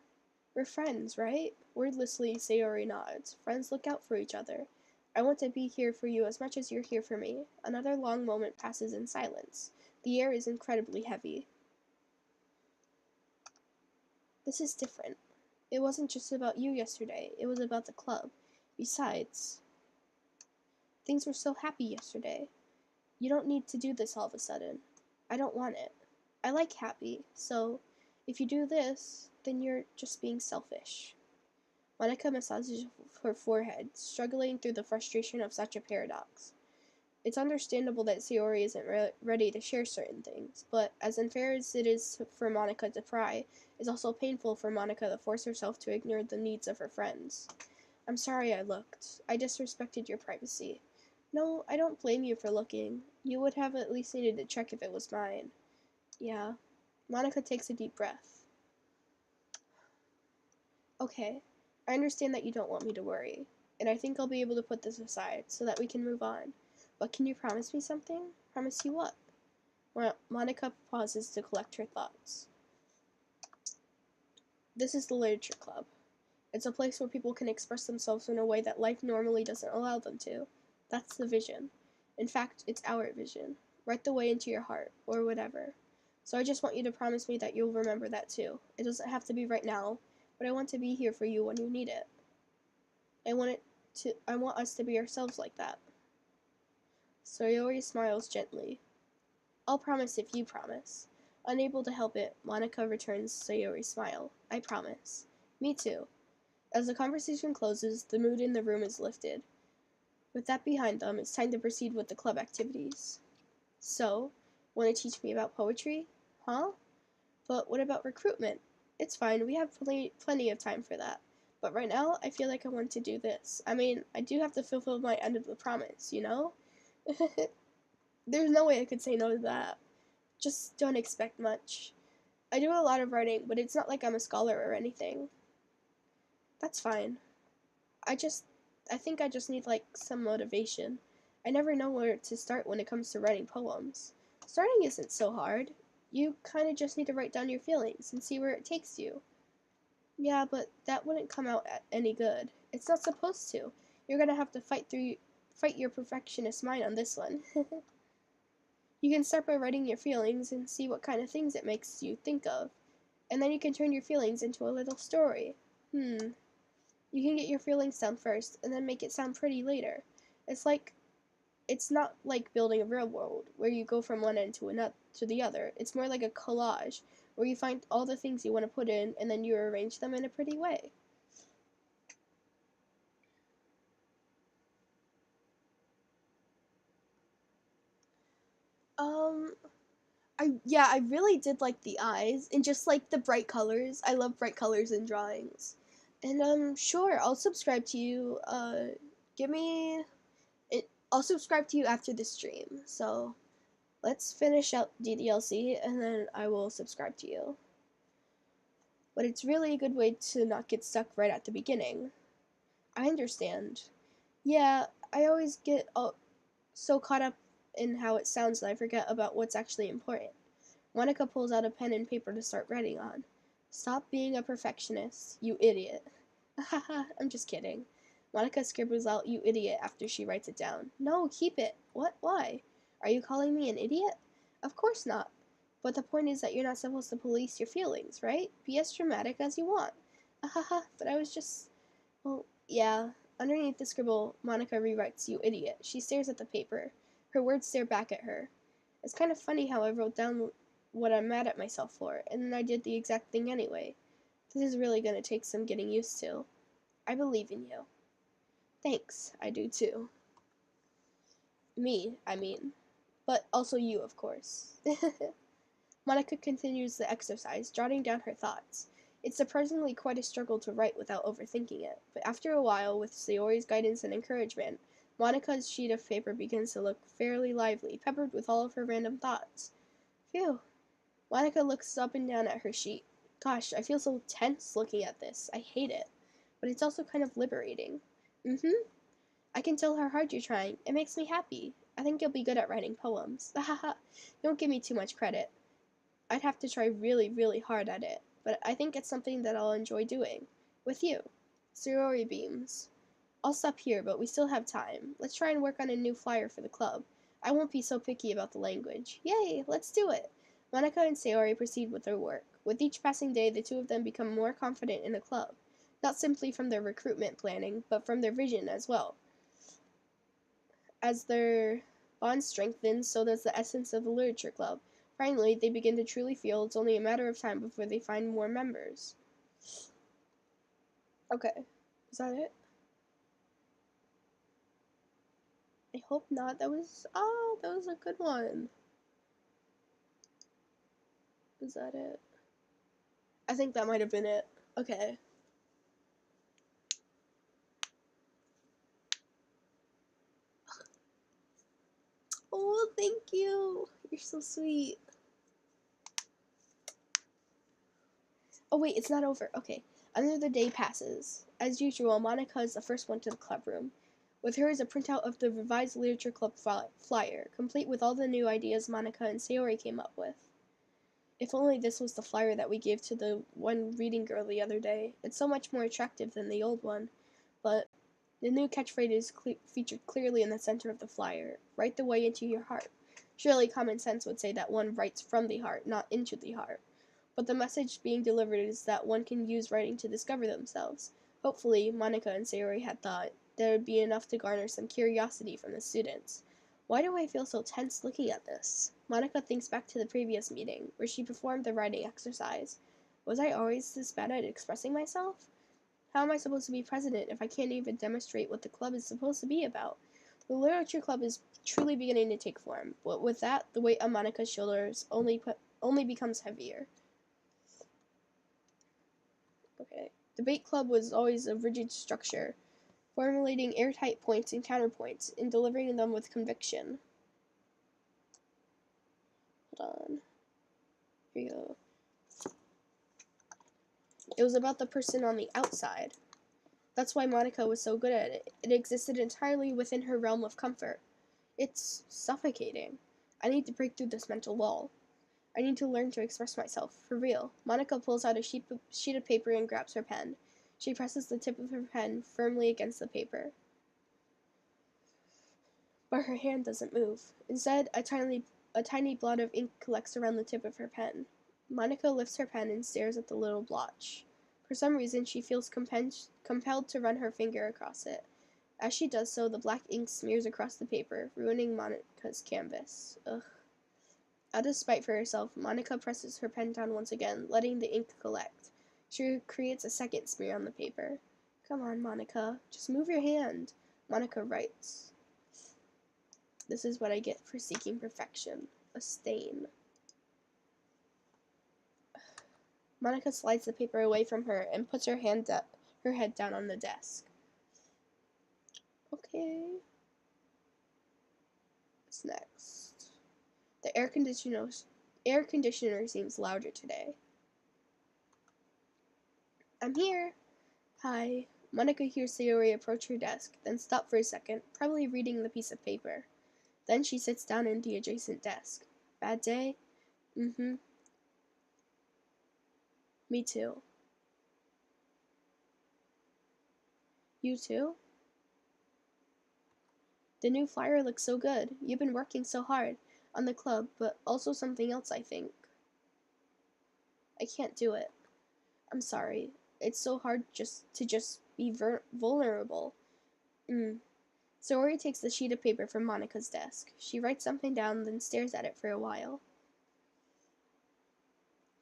A: We're friends, right? Wordlessly, Sayori nods. Friends look out for each other. I want to be here for you as much as you're here for me. Another long moment passes in silence. The air is incredibly heavy. This is different. It wasn't just about you yesterday. It was about the club. Besides, things were so happy yesterday. You don't need to do this all of a sudden. I don't want it. I like happy, so if you do this, then you're just being selfish. Monica massages her forehead, struggling through the frustration of such a paradox. It's understandable that Sayori isn't ready to share certain things, but as unfair as it is for Monica to pry, it's also painful for Monica to force herself to ignore the needs of her friends. I'm sorry I looked. I disrespected your privacy. No, I don't blame you for looking. You would have at least needed to check if it was mine. Yeah. Monica takes a deep breath. Okay, I understand that you don't want me to worry, and I think I'll be able to put this aside so that we can move on. But can you promise me something? Promise you what? Well, Monica pauses to collect her thoughts. This is the Literature Club. It's a place where people can express themselves in a way that life normally doesn't allow them to. That's the vision. In fact, it's our vision. Write the way into your heart, or whatever. So I just want you to promise me that you'll remember that too. It doesn't have to be right now, but I want to be here for you when you need it. I want us to be ourselves like that. Sayori smiles gently. I'll promise if you promise. Unable to help it, Monica returns Sayori's smile. I promise. Me too. As the conversation closes, the mood in the room is lifted. With that behind them, it's time to proceed with the club activities. So, want to teach me about poetry? Huh? But what about recruitment? It's fine, we have plenty of time for that. But right now, I feel like I want to do this. I mean, I do have to fulfill my end of the promise, you know? There's no way I could say no to that. Just don't expect much. I do a lot of writing, but it's not like I'm a scholar or anything. That's fine. I just, I think I just need like some motivation. I never know where to start when it comes to writing poems. Starting isn't so hard. You kind of just need to write down your feelings and see where it takes you. Yeah, but that wouldn't come out any good. It's not supposed to. You're gonna have to fight your perfectionist mind on this one. You can start by writing your feelings and see what kind of things it makes you think of. And then you can turn your feelings into a little story. You can get your feelings down first and then make it sound pretty later. It's like it's not like building a real world where you go from one end to the other. It's more like a collage where you find all the things you want to put in and then you arrange them in a pretty way. Um, I really did like the eyes and just like the bright colors. I love bright colors in drawings. And sure, I'll subscribe to you. Give me it. I'll subscribe to you after the stream. So let's finish up DDLC and then I will subscribe to you. But it's really a good way to not get stuck right at the beginning. I understand. Yeah, I always get so caught up in how it sounds that I forget about what's actually important. Monica pulls out a pen and paper to start writing on. Stop being a perfectionist, you idiot. Haha, I'm just kidding. Monica scribbles out you idiot after she writes it down. No, keep it. What? Why? Are you calling me an idiot? Of course not. But the point is that you're not supposed to police your feelings, right? Be as dramatic as you want. Haha, but I was just. Well, yeah. Underneath the scribble, Monica rewrites you idiot. She stares at the paper. Her words stare back at her. It's kind of funny how I wrote down what I'm mad at myself for, and then I did the exact thing anyway. This is really gonna take some getting used to. I believe in you. Thanks, I do too. Me, I mean. But also you, of course. Monica continues the exercise, jotting down her thoughts. It's surprisingly quite a struggle to write without overthinking it, but after a while, with Sayori's guidance and encouragement, Monica's sheet of paper begins to look fairly lively, peppered with all of her random thoughts. Phew. Monica looks up and down at her sheet. Gosh, I feel so tense looking at this. I hate it. But it's also kind of liberating. I can tell how hard you're trying. It makes me happy. I think you'll be good at writing poems. Haha. Don't give me too much credit. I'd have to try really, really hard at it, but I think it's something that I'll enjoy doing. With you. Sorority beams. I'll stop here, but we still have time. Let's try and work on a new flyer for the club. I won't be so picky about the language. Yay, let's do it! Monica and Sayori proceed with their work. With each passing day, the two of them become more confident in the club. Not simply from their recruitment planning, but from their vision as well. As their bond strengthens, so does the essence of the literature club. Finally, they begin to truly feel it's only a matter of time before they find more members. Okay, is that it? I hope not. That was a good one. Is that it? I think that might have been it. Okay. Oh, thank you. You're so sweet. Oh wait, it's not over. Okay. Another day passes. As usual, Monica is the first one to the club room. With her is a printout of the revised literature club flyer, complete with all the new ideas Monica and Sayori came up with. If only this was the flyer that we gave to the one reading girl the other day. It's so much more attractive than the old one. But the new catchphrase is featured clearly in the center of the flyer. Write the way into your heart. Surely common sense would say that one writes from the heart, not into the heart. But the message being delivered is that one can use writing to discover themselves. Hopefully, Monica and Sayori had thought there would be enough to garner some curiosity from the students. Why do I feel so tense looking at this? Monica thinks back to the previous meeting, where she performed the writing exercise. Was I always this bad at expressing myself? How am I supposed to be president if I can't even demonstrate what the club is supposed to be about? The literature club is truly beginning to take form, but with that, the weight on Monica's shoulders only becomes heavier. Okay. Debate club was always a rigid structure, formulating airtight points and counterpoints, and delivering them with conviction. Hold on. Here we go. It was about the person on the outside. That's why Monica was so good at it. It existed entirely within her realm of comfort. It's suffocating. I need to break through this mental wall. I need to learn to express myself, for real. Monica pulls out a sheet of paper and grabs her pen. She presses the tip of her pen firmly against the paper. But her hand doesn't move. Instead, a tiny blot of ink collects around the tip of her pen. Monica lifts her pen and stares at the little blotch. For some reason, she feels compelled to run her finger across it. As she does so, the black ink smears across the paper, ruining Monica's canvas. Ugh. Out of spite for herself, Monica presses her pen down once again, letting the ink collect. She creates a second smear on the paper. Come on, Monica. Just move your hand. Monica writes. This is what I get for seeking perfection. A stain. Monica slides the paper away from her and puts her head down on the desk. Okay. What's next? The air conditioner seems louder today. I'm here. Hi. Monica hears Sayori approach her desk, then stop for a second, probably reading the piece of paper. Then she sits down in the adjacent desk. Bad day? Mm-hmm. Me too. You too? The new flyer looks so good. You've been working so hard on the club, but also something else, I think. I can't do it. I'm sorry. It's so hard to be vulnerable. Sayori takes the sheet of paper from Monica's desk. She writes something down, then stares at it for a while.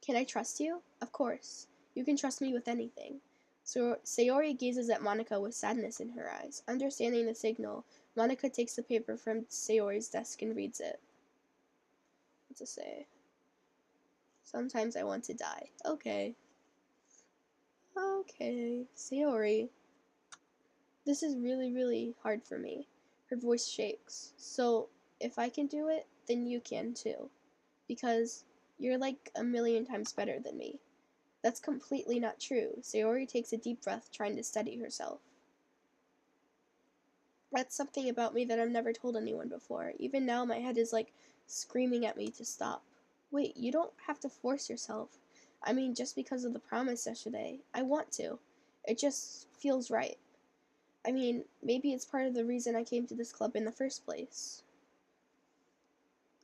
A: Can I trust you? Of course. You can trust me with anything. So Sayori gazes at Monica with sadness in her eyes. Understanding the signal, Monica takes the paper from Sayori's desk and reads it. What's it say? Sometimes I want to die. Okay. Sayori. This is really, really hard for me. Her voice shakes. So, if I can do it, then you can too. Because you're like a million times better than me. That's completely not true. Sayori takes a deep breath, trying to steady herself. That's something about me that I've never told anyone before. Even now, my head is like screaming at me to stop. Wait, you don't have to force yourself. I mean, just because of the promise yesterday. I want to. It just feels right. I mean, maybe it's part of the reason I came to this club in the first place.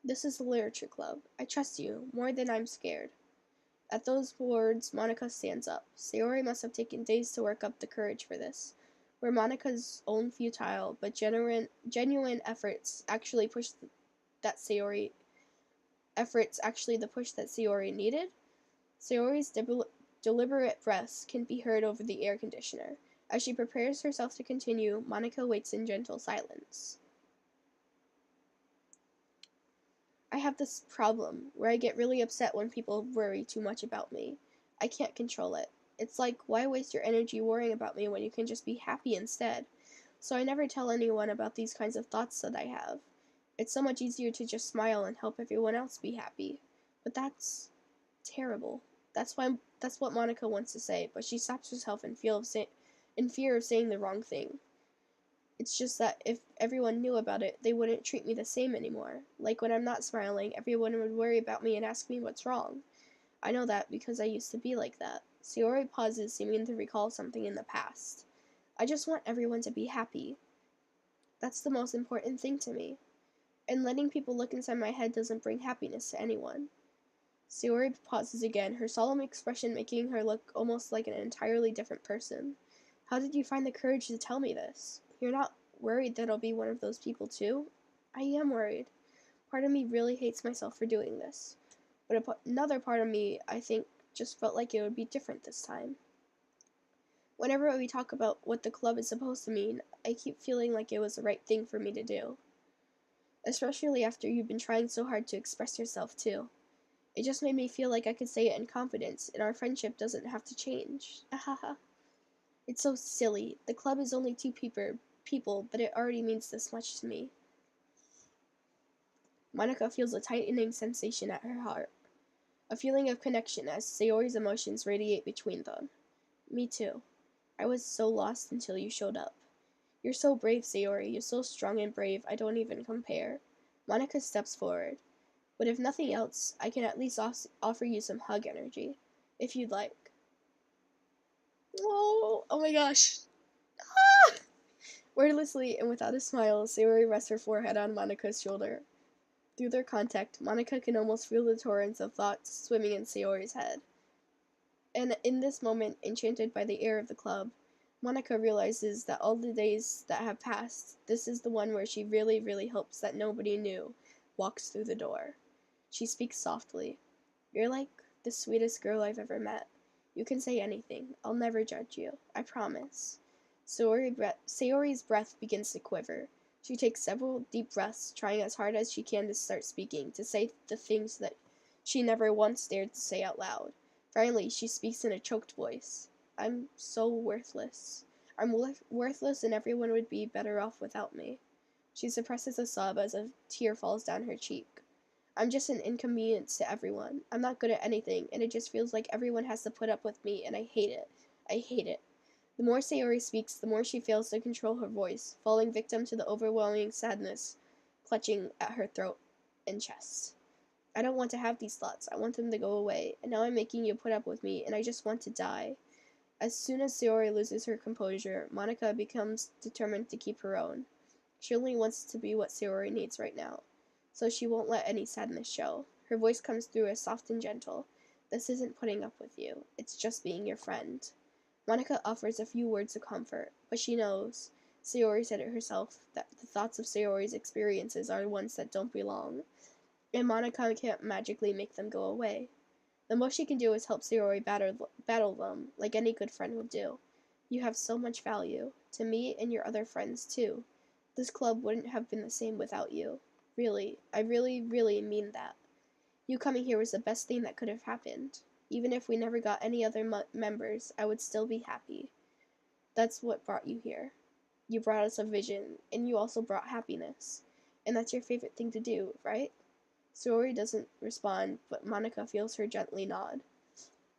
A: This is the literature club. I trust you, more than I'm scared. At those words, Monica stands up. Sayori must have taken days to work up the courage for this. Were Monica's own futile but genuine efforts actually that Sayori the push that Sayori needed? Sayori's deliberate breaths can be heard over the air conditioner. As she prepares herself to continue, Monica waits in gentle silence. I have this problem where I get really upset when people worry too much about me. I can't control it. It's like, why waste your energy worrying about me when you can just be happy instead? So I never tell anyone about these kinds of thoughts that I have. It's so much easier to just smile and help everyone else be happy. But that's terrible. That's what Monica wants to say, but she stops herself in fear of saying the wrong thing. It's just that if everyone knew about it, they wouldn't treat me the same anymore. Like when I'm not smiling, everyone would worry about me and ask me what's wrong. I know that because I used to be like that. Sayori pauses, seeming to recall something in the past. I just want everyone to be happy. That's the most important thing to me. And letting people look inside my head doesn't bring happiness to anyone. Sayori pauses again, her solemn expression making her look almost like an entirely different person. How did you find the courage to tell me this? You're not worried that I'll be one of those people too? I am worried. Part of me really hates myself for doing this. But another part of me, I think, just felt like it would be different this time. Whenever we talk about what the club is supposed to mean, I keep feeling like it was the right thing for me to do. Especially after you've been trying so hard to express yourself too. It just made me feel like I could say it in confidence, and our friendship doesn't have to change. Ahaha. It's so silly. The club is only two people, but it already means this much to me. Monica feels a tightening sensation at her heart. A feeling of connection as Sayori's emotions radiate between them. Me too. I was so lost until you showed up. You're so brave, Sayori. You're so strong and brave, I don't even compare. Monica steps forward. But if nothing else, I can at least offer you some hug energy, if you'd like. Oh my gosh. Ah! Wordlessly and without a smile, Sayori rests her forehead on Monika's shoulder. Through their contact, Monika can almost feel the torrents of thoughts swimming in Sayori's head. And in this moment, enchanted by the air of the club, Monika realizes that all the days that have passed, this is the one where she really, really hopes that nobody new walks through the door. She speaks softly. You're like the sweetest girl I've ever met. You can say anything. I'll never judge you. I promise. Sayori's breath begins to quiver. She takes several deep breaths, trying as hard as she can to start speaking, to say the things that she never once dared to say out loud. Finally, she speaks in a choked voice. I'm so worthless. I'm worthless and everyone would be better off without me. She suppresses a sob as a tear falls down her cheek. I'm just an inconvenience to everyone. I'm not good at anything, and it just feels like everyone has to put up with me, and I hate it. I hate it. The more Sayori speaks, the more she fails to control her voice, falling victim to the overwhelming sadness clutching at her throat and chest. I don't want to have these thoughts. I want them to go away, and now I'm making you put up with me, and I just want to die. As soon as Sayori loses her composure, Monika becomes determined to keep her own. She only wants to be what Sayori needs right now, so she won't let any sadness show. Her voice comes through as soft and gentle. This isn't putting up with you. It's just being your friend. Monika offers a few words of comfort, but she knows, Sayori said it herself, that the thoughts of Sayori's experiences are ones that don't belong, and Monika can't magically make them go away. The most she can do is help Sayori battle them, like any good friend would do. You have so much value, to me and your other friends too. This club wouldn't have been the same without you. Really, I really, really mean that. You coming here was the best thing that could have happened. Even if we never got any other members, I would still be happy. That's what brought you here. You brought us a vision, and you also brought happiness. And that's your favorite thing to do, right? Sayori doesn't respond, but Monika feels her gently nod.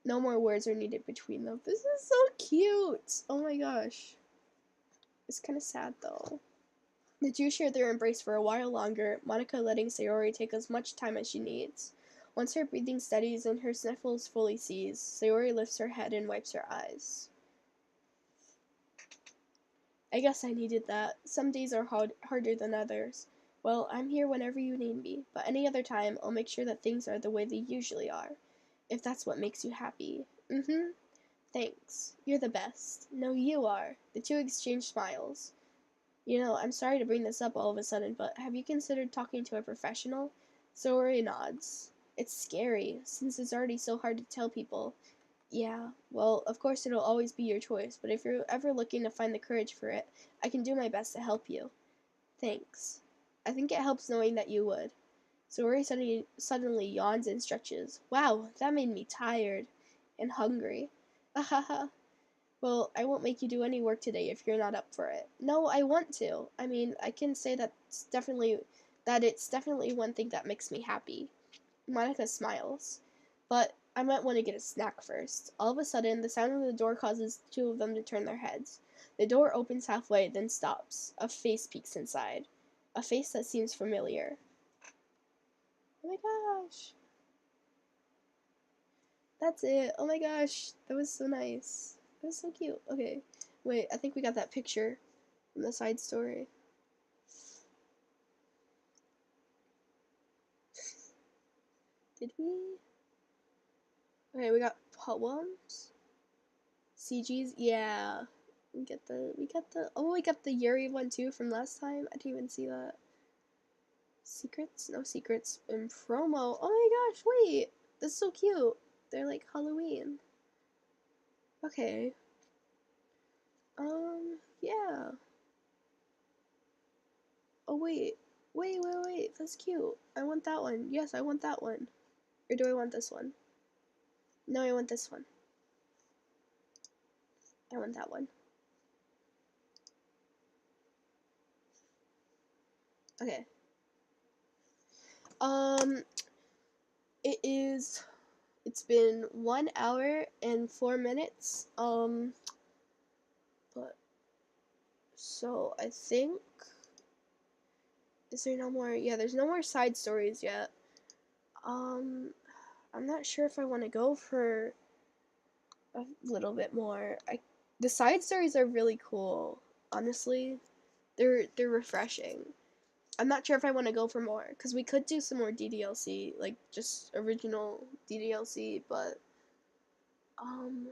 A: No more words are needed between them. This is so cute! Oh my gosh. It's kind of sad, though. The two share their embrace for a while longer, Monika letting Sayori take as much time as she needs. Once her breathing steadies and her sniffles fully cease, Sayori lifts her head and wipes her eyes. I guess I needed that. Some days are harder than others. Well, I'm here whenever you need me, but any other time, I'll make sure that things are the way they usually are. If that's what makes you happy. Mm-hmm. Thanks. You're the best. No, you are. The two exchange smiles. You know, I'm sorry to bring this up all of a sudden, but have you considered talking to a professional? Sayori nods. It's scary, since it's already so hard to tell people. Yeah, well, of course it'll always be your choice, but if you're ever looking to find the courage for it, I can do my best to help you. Thanks. I think it helps knowing that you would. Sayori suddenly yawns and stretches. Wow, that made me tired. And hungry. Ahaha. Well, I won't make you do any work today if you're not up for it. No, I want to. I mean, I can say that it's definitely one thing that makes me happy. Monika smiles. But I might want to get a snack first. All of a sudden, the sound of the door causes the two of them to turn their heads. The door opens halfway, then stops. A face peeks inside. A face that seems familiar. Oh my gosh. That's it. Oh my gosh. That was so nice. That was so cute. Okay. Wait, I think we got that picture from the side story. Did we? Okay, we got poems. CGs. Yeah. We got the Yuri one too from last time. I didn't even see that. Secrets? No secrets. And promo. Oh my gosh, wait. That's so cute. They're like Halloween. Okay. Yeah. Oh, wait. Wait. That's cute. I want that one. Yes, I want that one. Or do I want this one? No, I want this one. I want that one. Okay. It's been 1 hour and 4 minutes. So I think, is there no more? Yeah, there's no more side stories yet. I'm not sure if I want to go for a little bit more. The side stories are really cool. Honestly, they're refreshing. I'm not sure if I want to go for more because we could do some more DDLC, like just original DDLC, but um,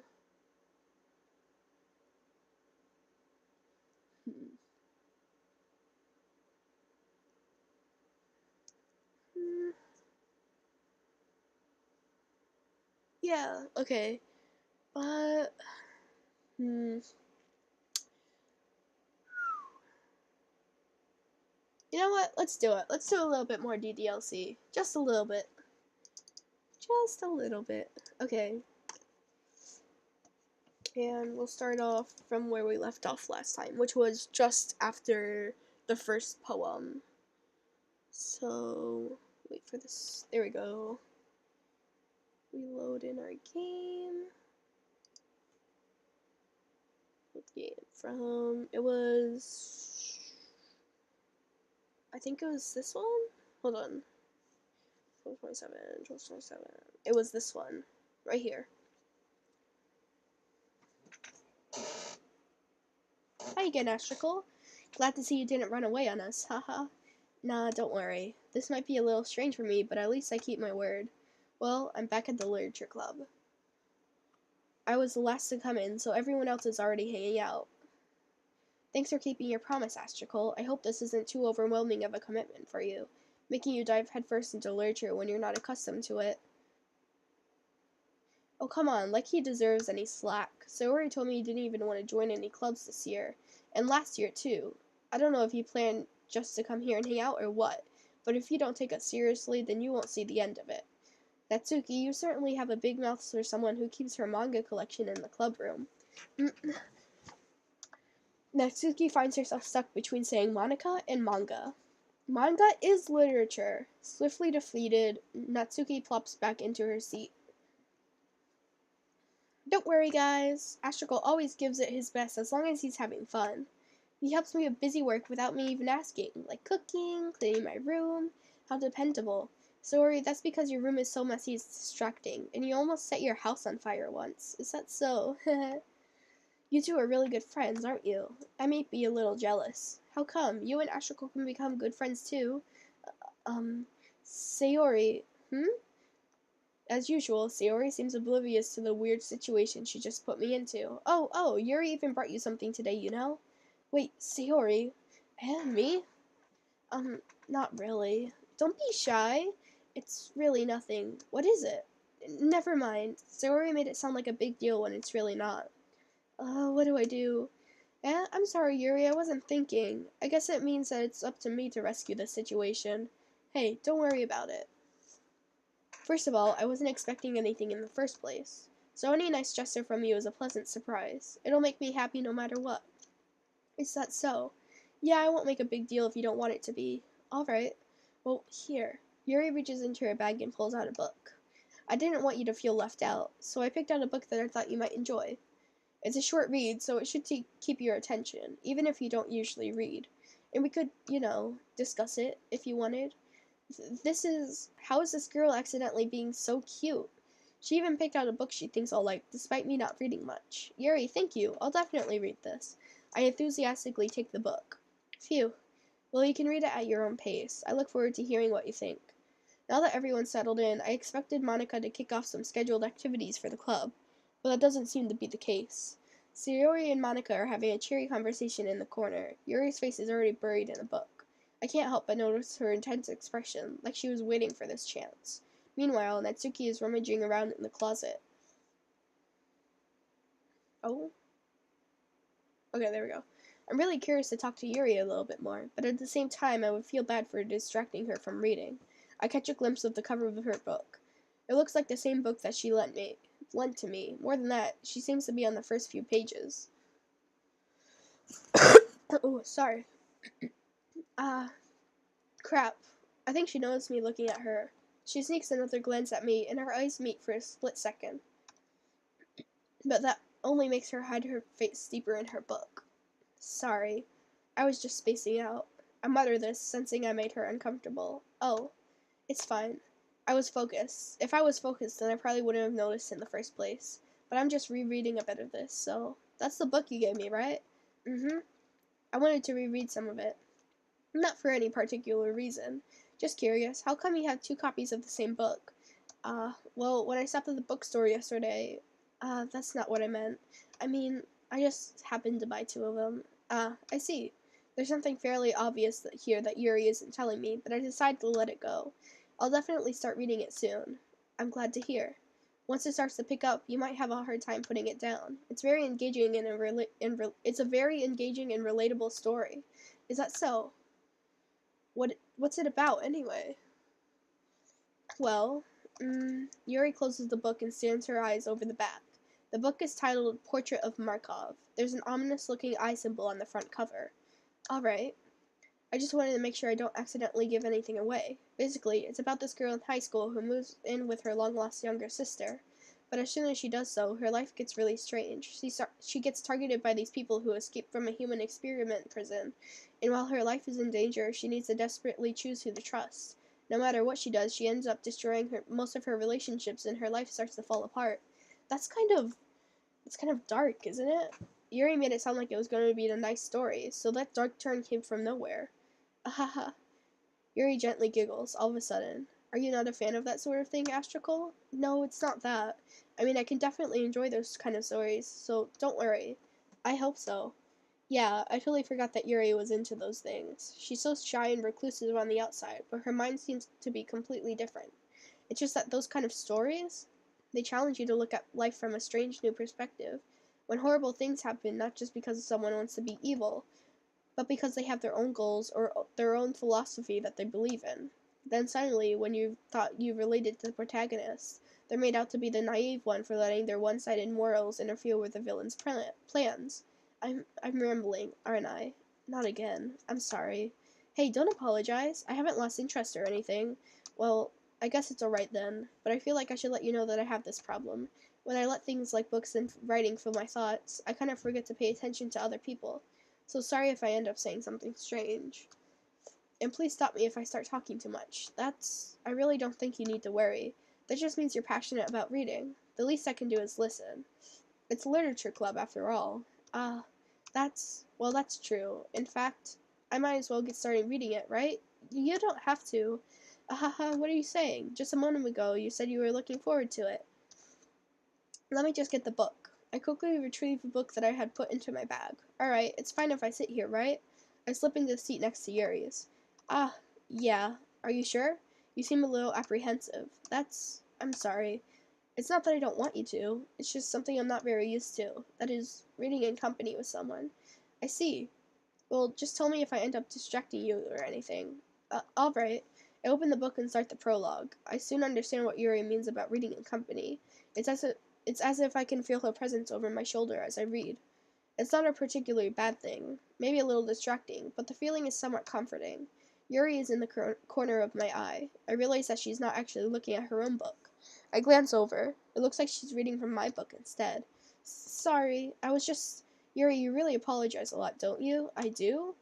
A: hmm. Hmm, yeah, okay, but hmm, you know what? Let's do it. Let's do a little bit more DDLC, just a little bit, just a little bit. Okay, and we'll start off from where we left off last time, which was just after the first poem. So, wait for this. There we go. We load in our game. What game from? It was. I think it was this one? Hold on. 1227, 1227. It was this one. Right here. Hi again, Astrical. Glad to see you didn't run away on us, haha. Nah, don't worry. This might be a little strange for me, but at least I keep my word. Well, I'm back at the literature club. I was the last to come in, so everyone else is already hanging out. Thanks for keeping your promise, Astrical. I hope this isn't too overwhelming of a commitment for you, making you dive headfirst into literature when you're not accustomed to it. Oh, come on, like he deserves any slack. Sayori told me he didn't even want to join any clubs this year, and last year too. I don't know if he planned just to come here and hang out or what, but if you don't take us seriously, then you won't see the end of it. Natsuki, you certainly have a big mouth for someone who keeps her manga collection in the club room. Natsuki finds herself stuck between saying Monica and manga. Manga is literature. Swiftly defeated, Natsuki plops back into her seat. Don't worry, guys. Astrical always gives it his best as long as he's having fun. He helps me with busy work without me even asking, like cooking, cleaning my room. How dependable. Sorry, that's because your room is so messy it's distracting, and you almost set your house on fire once. Is that so? You two are really good friends, aren't you? I may be a little jealous. How come? You and Astrical can become good friends too. Um, Sayori. As usual, Sayori seems oblivious to the weird situation she just put me into. Oh, Yuri even brought you something today, you know? Wait, Sayori? And me? Not really. Don't be shy. It's really nothing. What is it? Never mind. Sayori made it sound like a big deal when it's really not. What do I do? I'm sorry, Yuri, I wasn't thinking. I guess it means that it's up to me to rescue the situation. Hey, don't worry about it. First of all, I wasn't expecting anything in the first place, so any nice gesture from you is a pleasant surprise. It'll make me happy no matter what. Is that so? Yeah, I won't make a big deal if you don't want it to be. Alright. Well, here. Yuri reaches into her bag and pulls out a book. I didn't want you to feel left out, so I picked out a book that I thought you might enjoy. It's a short read, so it should keep your attention, even if you don't usually read. And we could, discuss it if you wanted. This is, how is this girl accidentally being so cute? She even picked out a book she thinks I'll like, despite me not reading much. Yuri, thank you. I'll definitely read this. I enthusiastically take the book. Phew. Well, you can read it at your own pace. I look forward to hearing what you think. Now that everyone's settled in, I expected Monica to kick off some scheduled activities for the club, but that doesn't seem to be the case. Sayori and Monica are having a cheery conversation in the corner. Yuri's face is already buried in a book. I can't help but notice her intense expression, like she was waiting for this chance. Meanwhile, Natsuki is rummaging around in the closet. Oh? Okay, there we go. I'm really curious to talk to Yuri a little bit more, but at the same time I would feel bad for distracting her from reading. I catch a glimpse of the cover of her book. It looks like the same book that she lent to me. More than that, she seems to be on the first few pages. Oh, sorry. Crap. I think she noticed me looking at her. She sneaks another glance at me, and our eyes meet for a split second. But that only makes her hide her face deeper in her book. Sorry. I was just spacing out. I muttered this, sensing I made her uncomfortable. Oh, it's fine. I was focused. If I was focused, then I probably wouldn't have noticed in the first place. But I'm just rereading a bit of this, so... That's the book you gave me, right? Mm-hmm. I wanted to reread some of it. Not for any particular reason. Just curious, how come you have 2 copies of the same book? Well, when I stopped at the bookstore yesterday, that's not what I meant. I mean, I just happened to buy 2 of them. I see. There's something fairly obvious here that Yuri isn't telling me, but I decided to let it go. I'll definitely start reading it soon. I'm glad to hear. Once it starts to pick up, you might have a hard time putting it down. It's very engaging it's a very engaging and relatable story. Is that so? What's it about anyway? Well, Yuri closes the book and stands her eyes over the back. The book is titled Portrait of Markov. There's an ominous-looking eye symbol on the front cover. Alright. I just wanted to make sure I don't accidentally give anything away. Basically, it's about this girl in high school who moves in with her long-lost younger sister. But as soon as she does so, her life gets really strange. She gets targeted by these people who escaped from a human experiment prison. And while her life is in danger, she needs to desperately choose who to trust. No matter what she does, she ends up destroying most of her relationships and her life starts to fall apart. That's it's kind of dark, isn't it? Yuri made it sound like it was going to be a nice story, so that dark turn came from nowhere. Ahaha. Yuri gently giggles, all of a sudden. Are you not a fan of that sort of thing, Astrical? No, it's not that. I mean, I can definitely enjoy those kind of stories, so don't worry. I hope so. Yeah, I totally forgot that Yuri was into those things. She's so shy and reclusive on the outside, but her mind seems to be completely different. It's just that those kind of stories, they challenge you to look at life from a strange new perspective. When horrible things happen, not just because someone wants to be evil, but because they have their own goals or their own philosophy that they believe in. Then suddenly, when you thought you related to the protagonists, they're made out to be the naive one for letting their one-sided morals interfere with the villain's plans. I'm rambling, aren't I? Not again. I'm sorry. Hey, don't apologize. I haven't lost interest or anything. Well, I guess it's alright then, but I feel like I should let you know that I have this problem. When I let things like books and writing fill my thoughts, I kind of forget to pay attention to other people. So sorry if I end up saying something strange. And please stop me if I start talking too much. I really don't think you need to worry. That just means you're passionate about reading. The least I can do is listen. It's a literature club after all. That's true. In fact, I might as well get started reading it, right? You don't have to. What are you saying? Just a moment ago, you said you were looking forward to it. Let me just get the book. I quickly retrieved the book that I had put into my bag. Alright, it's fine if I sit here, right? I slip into the seat next to Yuri's. Yeah. Are you sure? You seem a little apprehensive. I'm sorry. It's not that I don't want you to. It's just something I'm not very used to. That is, reading in company with someone. I see. Well, just tell me if I end up distracting you or anything. Alright. I open the book and start the prologue. I soon understand what Yuri means about reading in company. It's as if I can feel her presence over my shoulder as I read. It's not a particularly bad thing, maybe a little distracting, but the feeling is somewhat comforting. Yuri is in the corner of my eye. I realize that she's not actually looking at her own book. I glance over. It looks like she's reading from my book instead. Sorry, Yuri, you really apologize a lot, don't you? I do?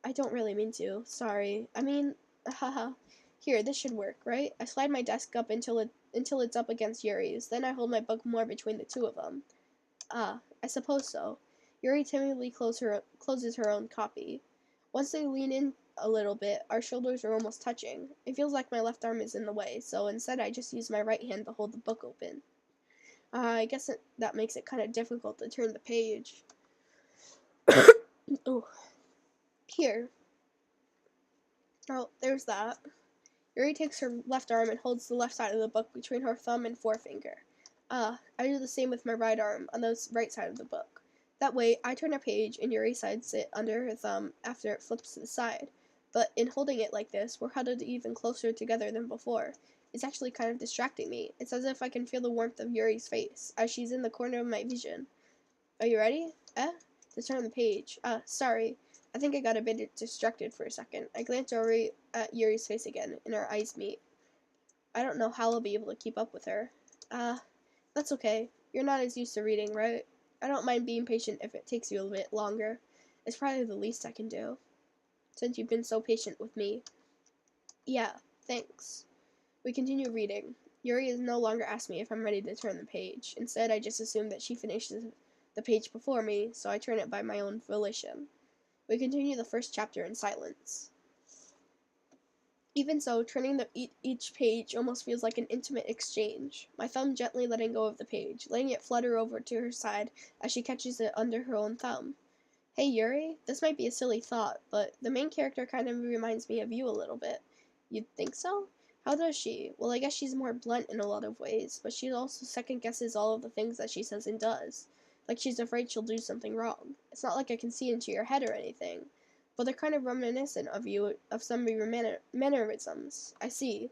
A: I don't really mean to. Sorry. I mean, haha. Here, this should work, right? I slide my desk up until it's up against Yuri's. Then I hold my book more between the two of them. I suppose so. Yuri timidly closes her own copy. Once they lean in a little bit, our shoulders are almost touching. It feels like my left arm is in the way, so instead I just use my right hand to hold the book open. I guess that makes it kind of difficult to turn the page. Oh, here. Oh, there's that. Yuri takes her left arm and holds the left side of the book between her thumb and forefinger. I do the same with my right arm on the right side of the book. That way, I turn a page and Yuri sides it under her thumb after it flips to the side. But in holding it like this, we're huddled even closer together than before. It's actually kind of distracting me. It's as if I can feel the warmth of Yuri's face, as she's in the corner of my vision. Are you ready? To turn the page. Sorry. I think I got a bit distracted for a second. I glance over at Yuri's face again, and our eyes meet. I don't know how I'll be able to keep up with her. That's okay. You're not as used to reading, right? I don't mind being patient if it takes you a bit longer. It's probably the least I can do, since you've been so patient with me. Yeah, thanks. We continue reading. Yuri has no longer asked me if I'm ready to turn the page. Instead, I just assume that she finishes the page before me, so I turn it by my own volition. We continue the first chapter in silence. Even so, turning each page almost feels like an intimate exchange, my thumb gently letting go of the page, letting it flutter over to her side as she catches it under her own thumb. Hey Yuri, this might be a silly thought, but the main character kind of reminds me of you a little bit. You'd think so? How does she? Well, I guess she's more blunt in a lot of ways, but she also second guesses all of the things that she says and does. Like she's afraid she'll do something wrong. It's not like I can see into your head or anything, but they're kind of reminiscent of you, of some of your mannerisms. I see.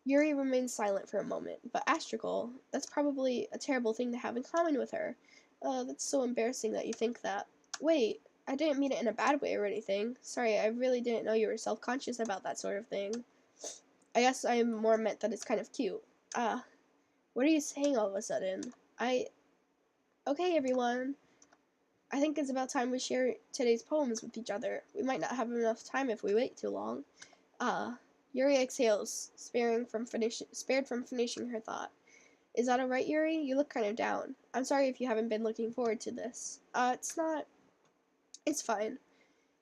A: Yuri remains silent for a moment, but Astrical, that's probably a terrible thing to have in common with her. That's so embarrassing that you think that. Wait, I didn't mean it in a bad way or anything. Sorry, I really didn't know you were self-conscious about that sort of thing. I guess I more meant that it's kind of cute. What are you saying all of a sudden? Okay, everyone. I think it's about time we share today's poems with each other. We might not have enough time if we wait too long. Yuri exhales, spared from finishing her thought. Is that alright, Yuri? You look kind of down. I'm sorry if you haven't been looking forward to this. It's not. It's fine.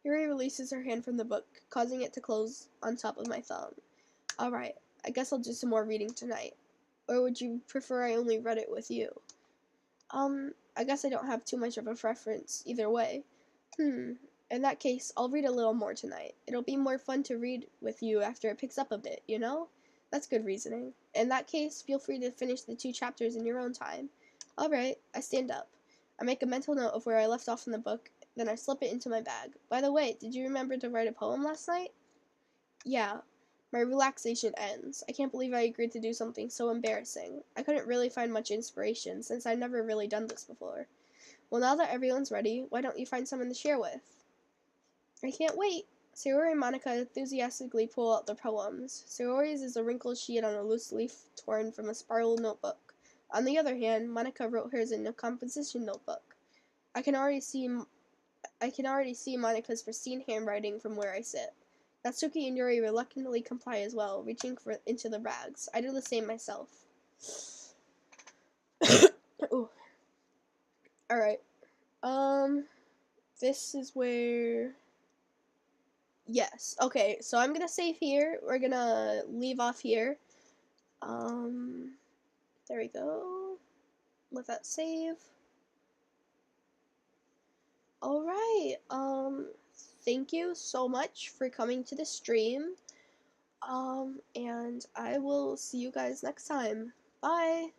A: Yuri releases her hand from the book, causing it to close on top of my thumb. Alright, I guess I'll do some more reading tonight. Or would you prefer I only read it with you? I guess I don't have too much of a preference either way. In that case, I'll read a little more tonight. It'll be more fun to read with you after it picks up a bit, you know? That's good reasoning. In that case, feel free to finish the 2 chapters in your own time. Alright, I stand up. I make a mental note of where I left off in the book, then I slip it into my bag. By the way, did you remember to write a poem last night? Yeah. My relaxation ends. I can't believe I agreed to do something so embarrassing. I couldn't really find much inspiration, since I've never really done this before. Well, now that everyone's ready, why don't you find someone to share with? I can't wait. Sayori and Monica enthusiastically pull out their poems. Sayori's is a wrinkled sheet on a loose leaf torn from a spiral notebook. On the other hand, Monica wrote hers in a composition notebook. I can already see Monica's pristine handwriting from where I sit. Natsuki and Yuri reluctantly comply as well, reaching into the rags. I do the same myself. Ooh. Alright. This is where... Yes. Okay, so I'm gonna save here. We're gonna leave off here. There we go. Let that save. Alright, thank you so much for coming to the stream. And I will see you guys next time. Bye!